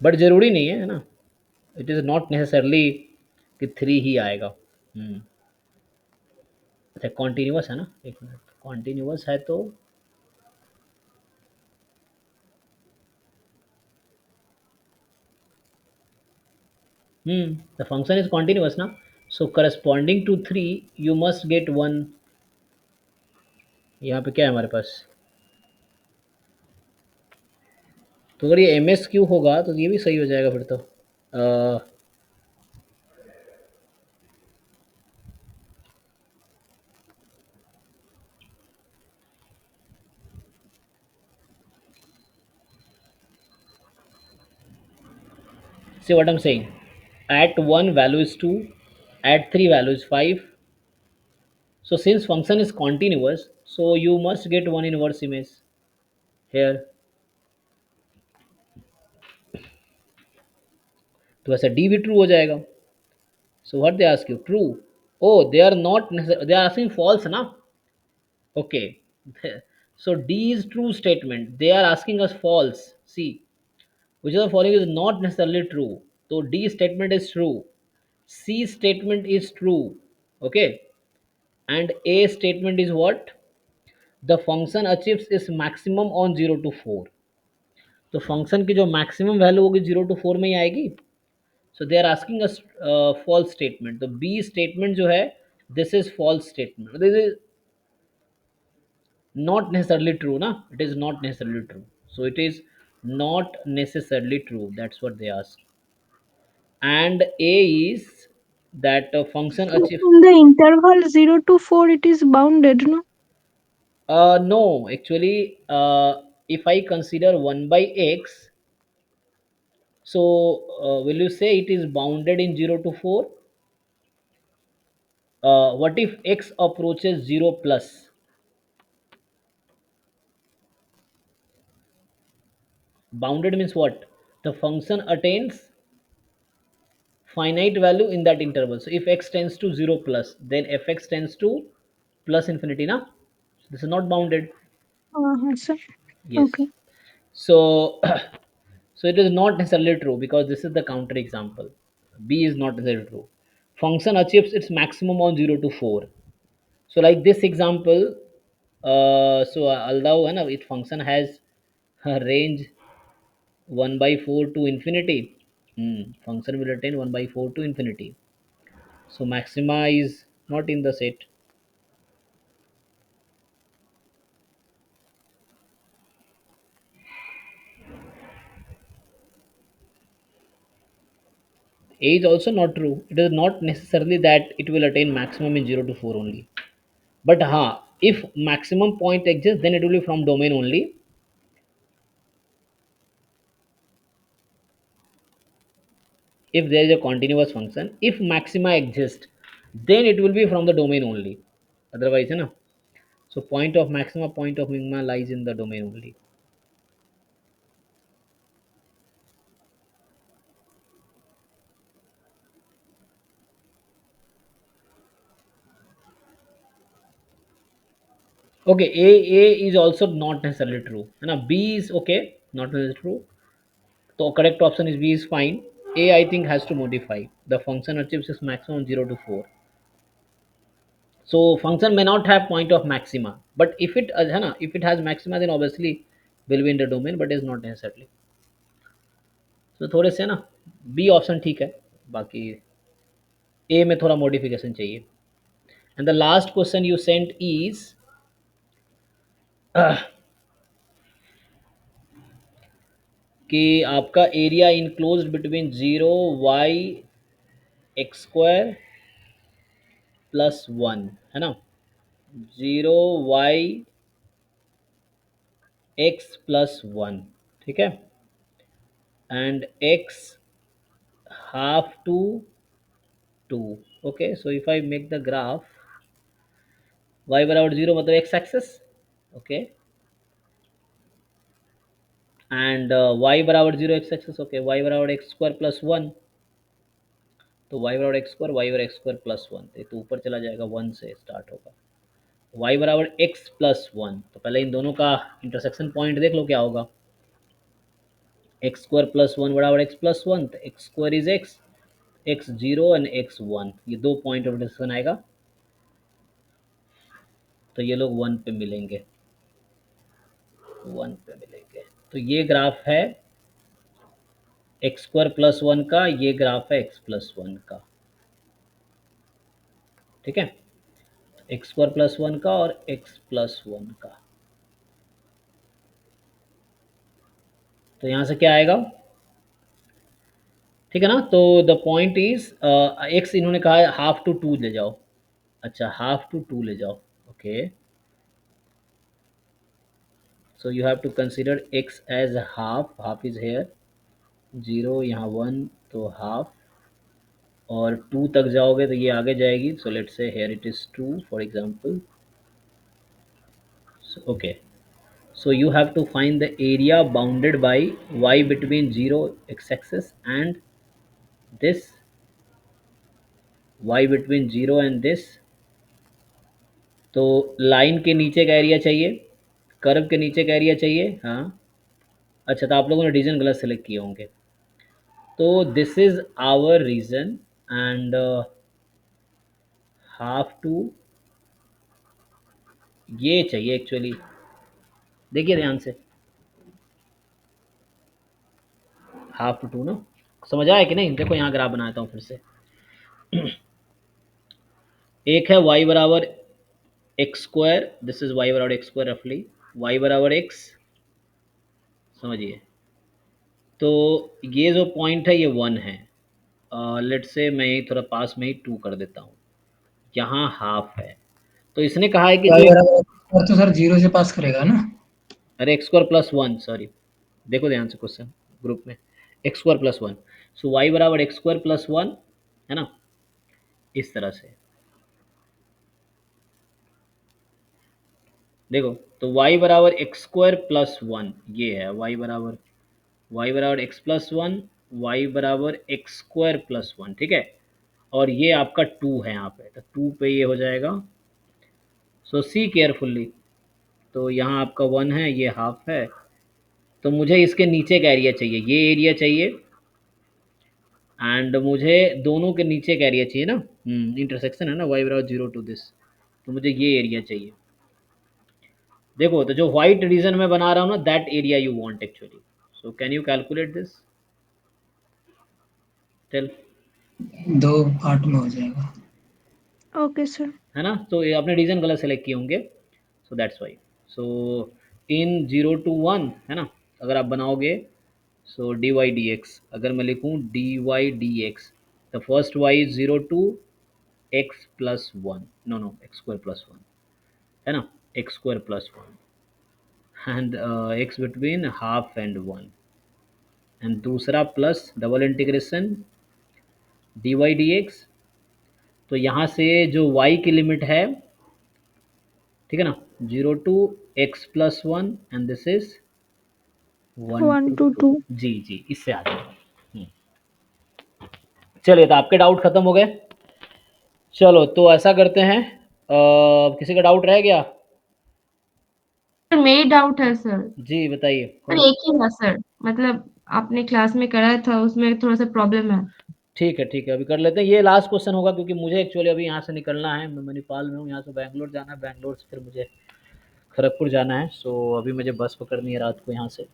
बट ज़रूरी नहीं है ना, इट इज़ नॉट नेसेसरली कि 3 ही आएगा। अच्छा, कॉन्टिन्यूस है ना, एक मिनट, कॉन्टिन्यूस है तो द फंक्शन इज कॉन्टिन्यूस ना, so corresponding to 3 you must get 1। यहाँ पे क्या है हमारे पास, तो अगर ये एम एस क्यू होगा तो ये भी सही हो जाएगा फिर तो। See what I'm saying? At 1 value is 2, at 3 value is 5. So since function is continuous, so you must get one inverse image here. तो ऐसा D भी true हो जाएगा. So what they ask you? True. Oh, they are not necessary. They are asking false ना? Okay. So D is true statement. They are asking us false. See, which of the following is not necessarily true? So D statement is true. C statement is true. Okay. And A statement is what? The function achieves its maximum on 0 to 4. तो function की जो maximum value होगी 0 to 4 में ही आएगी। So they are asking us false statement, तो B statement जो है this is false statement, this is not necessarily true ना, it is not necessarily true, so it is not necessarily true, that's what they ask. And A is that function So achieves in the interval 0 to 4, it is bounded, no? no, actually if I consider 1 by x, so will you say it is bounded in 0 to 4? What if x approaches 0 plus? Bounded means what? The function attains finite value in that interval. So if x tends to 0 plus, then fx tends to plus infinity, na? This is not bounded. sir. Yes. Okay. So so it is not necessarily true because this is the counter example. B is not necessarily true. Function achieves its maximum on 0 to 4. So like this example, so although it function has a range 1 by 4 to infinity, function will attain 1 by 4 to infinity. So maxima is not in the set. A is also not true. It is not necessarily that it will attain maximum in 0 to 4 only. But if maximum point exists, then it will be from domain only. If there is a continuous function, if maxima exist, then it will be from the domain only. Otherwise, so point of maxima, point of minima lies in the domain only. Okay, A is also not necessarily true. B is okay, not necessarily true. So correct option is B is fine. A I think has to modify. The function achieves its maximum 0 to 4. So function may not have point of maxima, but if it has maxima, then obviously will be in the domain, but is not necessarily. So थोड़े से ना B option ठीक है, बाकी ए में थोड़ा modification चाहिए. And the last question you sent is कि आपका area enclosed between 0 y x square plus 1 है ना, 0 वाई एक्स प्लस 1, ठीक है, and x half to 2. Okay, so if I make the graph, y बराबर 0 मतलब x axis, okay, and y बराबर 0 x axis, okay, y बराबर x square plus 1, तो y बराबर एक्स स्क्वायर, y बराबर x square plus 1, तो ऊपर चला जाएगा, 1 से स्टार्ट होगा. y बराबर x प्लस 1, तो पहले इन दोनों का इंटरसेक्शन पॉइंट देख लो क्या होगा. एक्स स्क्वायर प्लस 1 बराबर एक्स प्लस 1, तो x square is x, x 0 and x 1, ये दो पॉइंट ऑफ इंटरसेक्शन आएगा, तो ये लोग 1 पे मिलेंगे, 1 पे मिलेंगे. तो ये ग्राफ है एक्स स्क्वायर प्लस 1 का, ये ग्राफ है एक्स प्लस 1 का, ठीक है, एक्स स्क्वायर प्लस 1 का और एक्स प्लस 1 का. तो यहाँ से क्या आएगा, ठीक है ना. तो द पॉइंट इज एक्स इन्होंने कहा है हाफ टू 2 ले जाओ, अच्छा हाफ टू 2 ले जाओ, okay. So you have to consider x as half, half is here 0, यहाँ 1, तो हाफ, और 2 तक जाओगे तो ये आगे जाएगी, so let's say here it is 2 for example. Okay, so you have to find the area bounded by y between 0 x-axis and this, y between 0 and this. तो लाइन के नीचे का एरिया चाहिए, कर्व के नीचे का एरिया चाहिए, हाँ. अच्छा, तो आप लोगों ने रीजन गलत सेलेक्ट किए होंगे, तो this is our region and half to ये चाहिए एक्चुअली. देखिए ध्यान से, हाफ टू 2 ना, समझ आया कि नहीं. देखो यहाँ ग्राफ बनाता हूँ फिर से. एक है y बराबर x square, this is y बराबर एक्स स्क्वायर रफली, y बराबर एक्स, समझिए. तो ये जो पॉइंट है ये 1 है, लेट से मैं थोड़ा पास में ही 2 कर देता हूँ, यहाँ हाफ है. तो इसने कहा है कि y जो, बराबर और तो सर 0 से पास करेगा ना. अरे एक्स स्क्वायर प्लस 1, सॉरी, देखो ध्यान से क्वेश्चन ग्रुप में, एक्स स्क्वायर प्लस 1, सो वाई बराबर एक्स स्क्वायर प्लस 1, है ना, इस तरह से देखो. तो y बराबर एक्स स्क्वायर प्लस 1 ये है, y बराबर एक्स प्लस 1, y बराबर एक्स स्क्वायर प्लस 1, ठीक है, और ये आपका 2 है यहाँ पे, तो 2 पे ये हो जाएगा। सो सी केयरफुल्ली, तो यहाँ आपका 1 है, ये हाफ है, तो मुझे इसके नीचे का एरिया चाहिए, ये एरिया चाहिए, एंड मुझे दोनों के नीचे का एरिया चाहिए ना, इंटरसेक्शन है ना y बराबर 0 टू दिस, तो मुझे ये एरिया चाहिए। देखो, तो जो व्हाइट रीजन में बना रहा हूँ ना, that area you want actually. So can you calculate this, tell. 2 part में हो जाएगा। Okay sir. है ना, तो ये आपने रीजन गलत सेलेक्ट किए होंगे, so that's why. So in 0 to 1 है ना, अगर आप बनाओगे, so D Y D X, अगर मैं लिखूँ D Y D X, the first Y is 0 to x plus 1, no no X square plus 1, है ना, X square plus 1, and X between half and 1, and दूसरा plus double integration D Y D X, तो यहाँ से जो y की limit है, ठीक है ना, 0 to x plus 1, and this is 1 1 to to 2। 2। जी जी, इससे आ जाएगा। चलिए, तो आपके डाउट खत्म हो गए। चलो, तो ऐसा करते हैं, किसी का डाउट रह गया? सर मेरी डाउट है सर। जी बताइए। सर एक ही है सर, मतलब आपने क्लास में कराया था उसमें थोड़ा सा प्रॉब्लम है। ठीक है ठीक है, अभी कर लेते हैं, ये लास्ट क्वेश्चन होगा, क्योंकि मुझे एक्चुअली अभी यहाँ से निकलना है, मैं नेपाल में हूँ, यहाँ से बैंगलोर जाना है, बैंगलोर से फिर मुझे खड़गपुर जाना है। सो अभी मुझे बस पकड़नी है रात को यहाँ से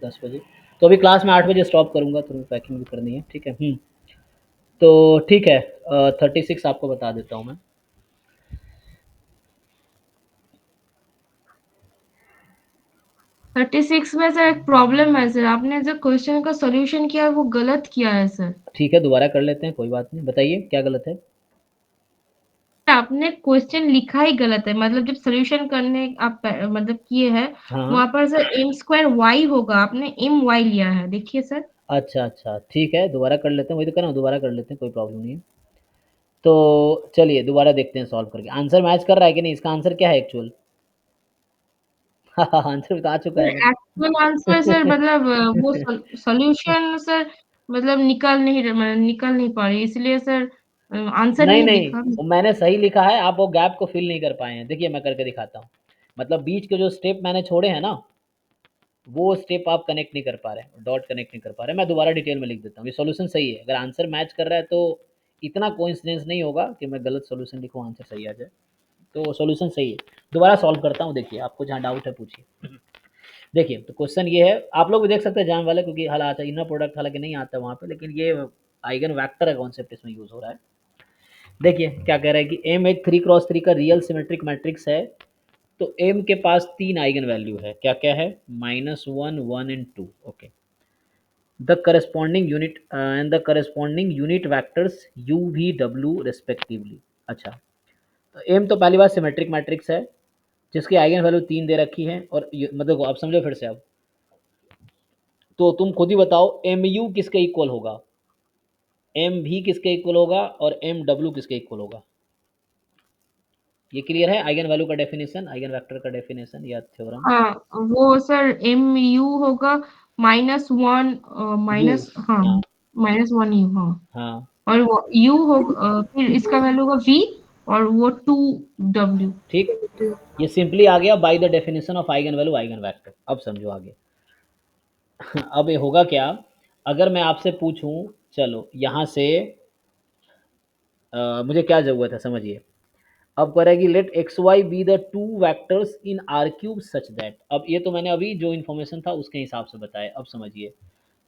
10 बजे, तो अभी क्लास में 8 बजे स्टॉप करूँगा, तो पैकिंग भी करनी है, ठीक है। तो ठीक है, 36 आपको बता देता हूँ मैं। 36 में सर एक प्रॉब्लम है सर, आपने जो क्वेश्चन का सॉल्यूशन किया है वो गलत किया है सर। ठीक है, दोबारा कर लेते हैं, कोई बात नहीं, बताइए क्या गलत है। आपने क्वेश्चन लिखा ही गलत है, मतलब जब सॉल्यूशन करने आप मतलब किए हैं, हाँ वहां पर सर एम स्क्वायर वाई होगा, आपने एम वाई लिया है, देखिए सर। अच्छा अच्छा, ठीक है, दोबारा कर लेते हैं, वही तो कह रहा हूँ, दोबारा कर लेते हैं, कोई प्रॉब्लम नहीं है। तो चलिए दोबारा देखते हैं सॉल्व करके, आंसर मैच कर रहा है कि नहीं, इसका आंसर क्या है एक्चुअल। आंसर बता चुका है मैं। एक्चुअल आंसर सर मतलब वो सॉल्यूशन सर मतलब निकल नहीं पा रही, इसलिए सर आंसर नहीं नहीं नहीं, दिखा। वो मैंने सही लिखा है, आप वो गैप को फिल नहीं कर पाए हैं। देखिए मैं करके दिखाता हूँ, मतलब बीच के जो स्टेप मैंने छोड़े हैं ना, वो स्टेप आप कनेक्ट नहीं कर पा रहे हैं, डॉट कनेक्ट नहीं कर पा रहे हैं। मैं दोबारा डिटेल में लिख देता हूँ, ये सॉल्यूशन सही है, अगर आंसर मैच कर रहा है तो इतना कोइंसिडेंस नहीं होगा कि मैं गलत सॉल्यूशन लिखूँ आंसर सही आ जाए, तो सॉल्यूशन सही है। दोबारा सॉल्व करता हूँ, देखिए आपको जहाँ डाउट है पूछिए। देखिए, तो क्वेश्चन ये है, आप लोग भी देख सकते हैं जान वाले, क्योंकि हालांकि इनर प्रोडक्ट हालांकि नहीं आता वहाँ पे, लेकिन ये आइगन वेक्टर का कॉन्सेप्ट इसमें यूज़ हो रहा है। देखिए क्या कह रहा है कि एम एक 3x3 का रियल सिमेट्रिक मैट्रिक्स है, तो एम के पास 3 आइगन वैल्यू है, क्या क्या है, -1 1 and 2। Okay, the corresponding unit and the corresponding unit vectors u v w respectively. अच्छा, तो एम तो पहली बात सिमेट्रिक मैट्रिक्स है, जिसकी आइगन वैल्यू 3 दे रखी है, और मतलब आप समझो फिर से, अब तो तुम खुद ही बताओ एम यू किसके इक्वल होगा, एम भी किसके इक्वल होगा, और एम डब्ल्यू किसके इक्वल होगा। ये क्लियर है, आइगन वैल्यू का डेफिनेशन, आइगन वेक्टर का डेफिनेशन या थ्योरम। हाँ वो सर एम यू होगा -1 यू, माइनस, हाँ हाँ -1 यू, हाँ। हाँ और वो यू होगा फिर इसका वैल्यू होगा वी, और वो 2 डब्ल्यू। ठीक, ये सिंपली आ गया by the definition of eigen value eigen vector. अब समझो आगे। अब ये होगा क्या, अगर मैं आपसे पूछूं, चलो यहाँ से मुझे क्या ज़रूरत है समझिए, अब करेगी let x y be the two vectors in R cube such that. अब ये तो मैंने अभी जो इन्फॉर्मेशन था उसके हिसाब से बताया, अब समझिए,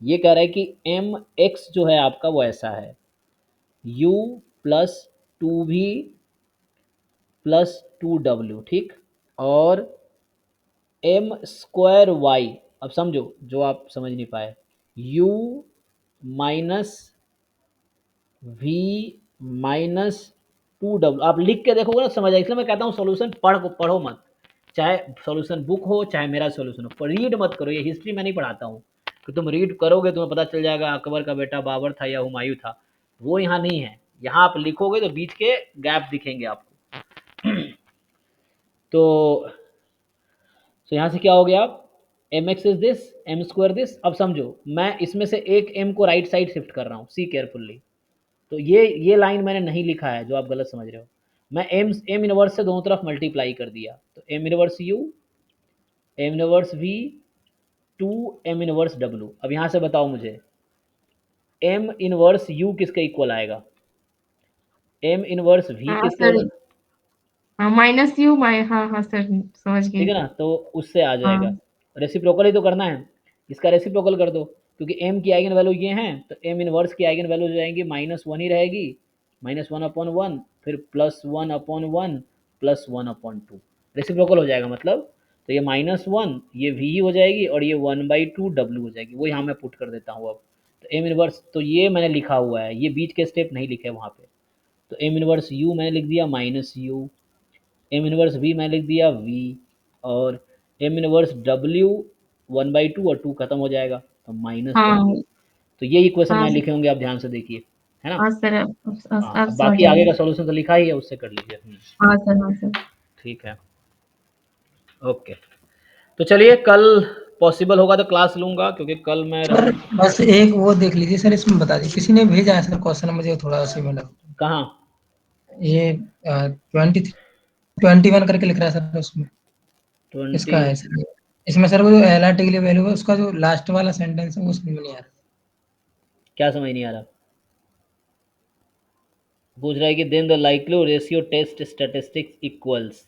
ये कह रहा है कि एम एक्स जो है आपका वो ऐसा है, u plus 2v plus 2w, ठीक, और एम स्क्वायर वाई, अब समझो जो आप समझ नहीं पाए, u minus we minus 2w, आप लिख के देखोगे ना समझ आएगा, इसलिए मैं कहता हूँ सॉल्यूशन पढ़ो मत, चाहे सॉल्यूशन बुक हो चाहे मेरा सॉल्यूशन हो, पर रीड मत करो, ये हिस्ट्री में नहीं पढ़ाता हूँ कि तुम रीड करोगे तुम्हें पता चल जाएगा अकबर का बेटा बाबर था या हुमायूं था, वो यहाँ नहीं है, यहाँ आप लिखोगे तो बीच के गैप दिखेंगे आपको। तो यहाँ से क्या हो गया, M x is this, M square this. अब समझो मैं इसमें से एक एम को राइट साइड शिफ्ट कर रहा हूँ, सी केयरफुल्ली। तो ये लाइन मैंने नहीं लिखा है जो आप गलत समझ रहे हो। मैं एम इनवर्स से दोनों तरफ मल्टीप्लाई कर दिया, तो M inverse u, M inverse v, to M inverse डब्ल्यू। अब यहाँ से बताओ मुझे एम इनवर्स यू किसके इक्वल आएगा, एम इनवर्स वी हाँ किसके सर, इक्वल। हाँ माइनस यू माइ हाँ हाँ सर, समझ गई। ठीक है ना, तो उससे आ जाएगा। हाँ रेसिप्रोकल ही तो करना है, इसका रेसिप्रोकल कर दो, क्योंकि एम की आइगन वैल्यू ये हैं, तो एम इनवर्स की आइगन वैल्यू जो जाएंगी -1 ही रहेगी, -1/1, फिर +1/1, +1/2। रेसिप्रोकल हो जाएगा मतलब, तो ये -1 ये वी ही हो जाएगी, और ये 1/2 डब्ल्यू हो जाएगी। वो यहाँ मैं पुट कर देता हूँ अब। तो एम इनवर्स तो ये मैंने लिखा हुआ है, ये बीच के स्टेप नहीं लिखे वहाँ पे। तो एम इनवर्स यू मैंने लिख दिया -u, एम इनवर्स वी मैंने लिख दिया वी, और एम इनवर्स डब्ल्यू 1/2, और 2 खत्म हो जाएगा तो -w। हाँ तो ये इक्वेशन हाँ मैंने लिखे होंगे, आप ध्यान से देखिए, है ना। हाँ सर, अब हाँ, अब अब समझ बाकी आ आगे का गया। सॉल्यूशन तो लिखा ही है, उससे कर लीजिए। हाँ सर, हाँ सर। ठीक है, ओके। तो चलिए कल पॉसिबल होगा तो क्लास लूँगा, क्योंकि कल मैं सर रहूँ बस एक वो देख लीजिए सर, इसमें बता दीजिए, किसी ने भेजा है सर क्वेश्चन, मुझे थोड़ा सिमिलर। कहाँ। ये 21 करके लिख रहा है सर उसमें, 20 इसका है सर। इसमें सर वो जो LRT के लिए वैल्यू है, उसका जो लास्ट वाला सेंटेंस है वो समझ में नहीं आ रहा। क्या समझ नहीं आ रहा। पूछ रहा है कि then the likelihood ratio test statistics equals.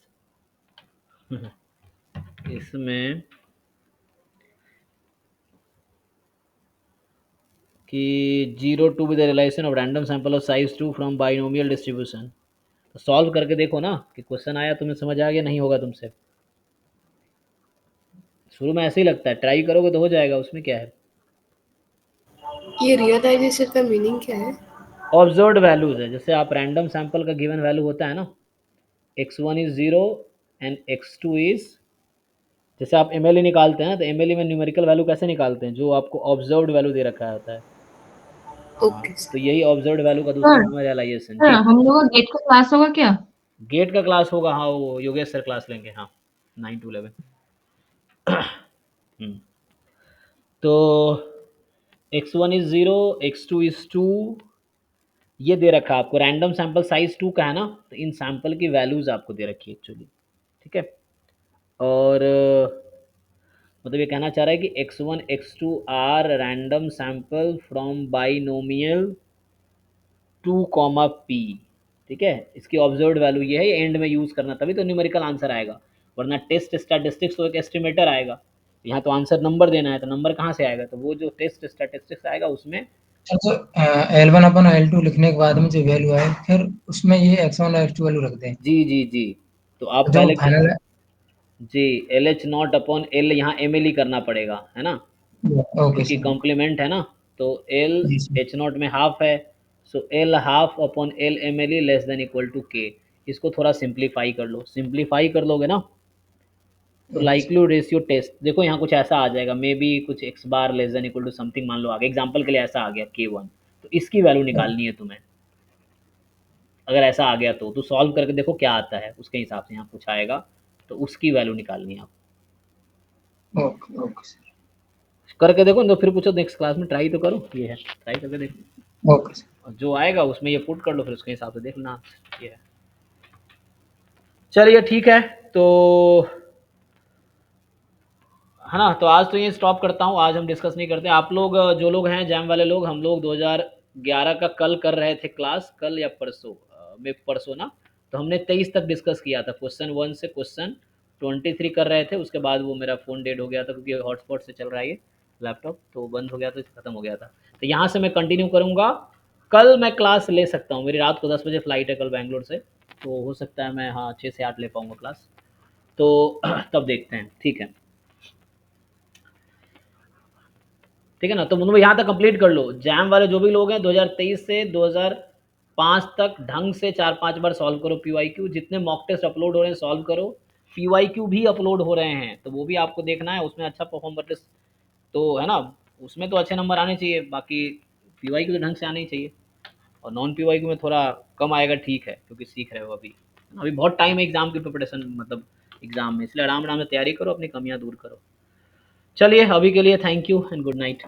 इसमें कि 0 to with relation of random sample of size 2 from binomial distribution. तो सॉल्व करके देखो ना कि क्वेश्चन आया, तुम्हें समझ आ गया, नहीं होगा तुमसे। शुरू में ऐसे ही लगता है, ट्राई करोगे तो हो जाएगा, उसमें क्या है। ये रियलाइजेशन का मीनिंग क्या है? ऑब्जर्व्ड वैल्यूज है, जैसे आप रैंडम सैंपल का गिवन वैल्यू होता है ना, x1 is 0 and x2 is, जैसे आप एम निकालते हैं ना, तो एम में न्यूमेरिकल वैल्यू कैसे निकालते हैं, जो आपको ऑब्जर्व्ड वैल्यू दे रखा होता है। हाँ, ओके तो सर। यही ऑब्जर्व्ड वैल्यू का दूसरा सर नाम है रियलाइजेशन सर जी। हम लोग का गेट का क्लास होगा क्या? गेट का क्लास होगा, हाँ वो योगेश सर क्लास लेंगे, हाँ 9 to 11। तो x1 इज 0, x2 इज 2, ये दे रखा है आपको। रैंडम सैंपल साइज 2 का है ना, तो इन सैंपल की वैल्यूज आपको दे रखी है एक्चुअली। ठीक है, और मतलब ये कहना चाह रहा है कि x1 x2 are random sample from binomial 2, p। ठीक है, इसकी ऑब्जर्व्ड वैल्यू ये है, एंड में यूज़ करना, तभी तो न्यूमेरिकल आंसर आएगा, वरना टेस्ट स्टैटिस्टिक्स तो एक एस्टिमेटर आएगा। यहाँ तो आंसर नंबर देना है, तो नंबर कहाँ से आएगा, तो वो जो टेस्ट स्टैटिस्टिक्स आएगा उसमें। सर तो L1 अपन L2 लिखने के बाद में जो वैल्यू है, फिर उसमें ये x1 और x2 वैल्यू रख दें, जी जी जी, तो आप तो जो पहले फाइनल है। जी LH0/L यहाँ ML ही करना पड़ेगा, है ना, ओके क्योंकि सर। कॉम्प्लीमेंट है ना। तो L जी सर। H0 में हाफ है, so L ½/L ML less than equal to K। इसको थोड़ा सिंप्लीफाई कर लो, सिंप्लीफाई कर लोगे ना, तो okay sir. Likelihood ratio test देखो यहाँ कुछ ऐसा आ जाएगा, मे बी कुछ x bar less than equal to something, मान लो आगे एग्जांपल के लिए ऐसा आ गया K1, तो इसकी वैल्यू निकालनी है तुम्हें। अगर ऐसा आ गया तो सॉल्व करके देखो क्या आता है, उसके हिसाब से यहाँ कुछ आएगा, तो उसकी वैल्यू निकालनी है आप। Okay okay sir. करके देखो, तो फिर पूछो नेक्स्ट क्लास में, ट्राई तो करो, ये है ट्राई करके देखो, ओके सर। और जो आएगा उसमें ये पुट कर लो, फिर उसके हिसाब से देखना। ये है, चलिए ठीक है, तो है ना, तो आज तो ये स्टॉप करता हूँ, आज हम डिस्कस नहीं करते। आप लोग जो लोग हैं जैम वाले लोग, हम लोग 2011 का कल कर रहे थे क्लास, कल या परसों में, परसों ना, तो हमने 23 तक डिस्कस किया था, क्वेश्चन 1 से क्वेश्चन 23 कर रहे थे। उसके बाद वो मेरा फ़ोन डेड हो गया था, क्योंकि हॉटस्पॉट से चल रहा है ये लैपटॉप, तो बंद हो गया, तो ख़त्म हो गया था। तो यहाँ से मैं कंटिन्यू करूँगा, कल मैं क्लास ले सकता हूँ, मेरी रात को 10 बजे फ्लाइट है कल बैंगलोर से, तो हो सकता है मैं, हाँ 6 से 8 ले पाऊँगा क्लास, तो तब देखते हैं, ठीक है। ठीक है ना, तो मतलब यहाँ तक कंप्लीट कर लो। जैम वाले जो भी लोग हैं 2023 से 2005 तक ढंग से 4-5 बार सॉल्व करो PYQ, जितने मॉक टेस्ट अपलोड हो रहे हैं सॉल्व करो। PYQ भी अपलोड हो रहे हैं, तो वो भी आपको देखना है, उसमें अच्छा परफॉर्मेंस तो है ना, उसमें तो अच्छे नंबर आने चाहिए, बाकी PYQ तो ढंग से आने ही चाहिए, और नॉन PYQ में थोड़ा कम आएगा, ठीक है, क्योंकि सीख रहे हो अभी, अभी बहुत टाइम है एग्ज़ाम की प्रिपरेशन, मतलब एग्ज़ाम में, इसलिए आराम आराम से तैयारी करो, अपनी कमियाँ दूर करो। चलिए अभी के लिए thank you and good night.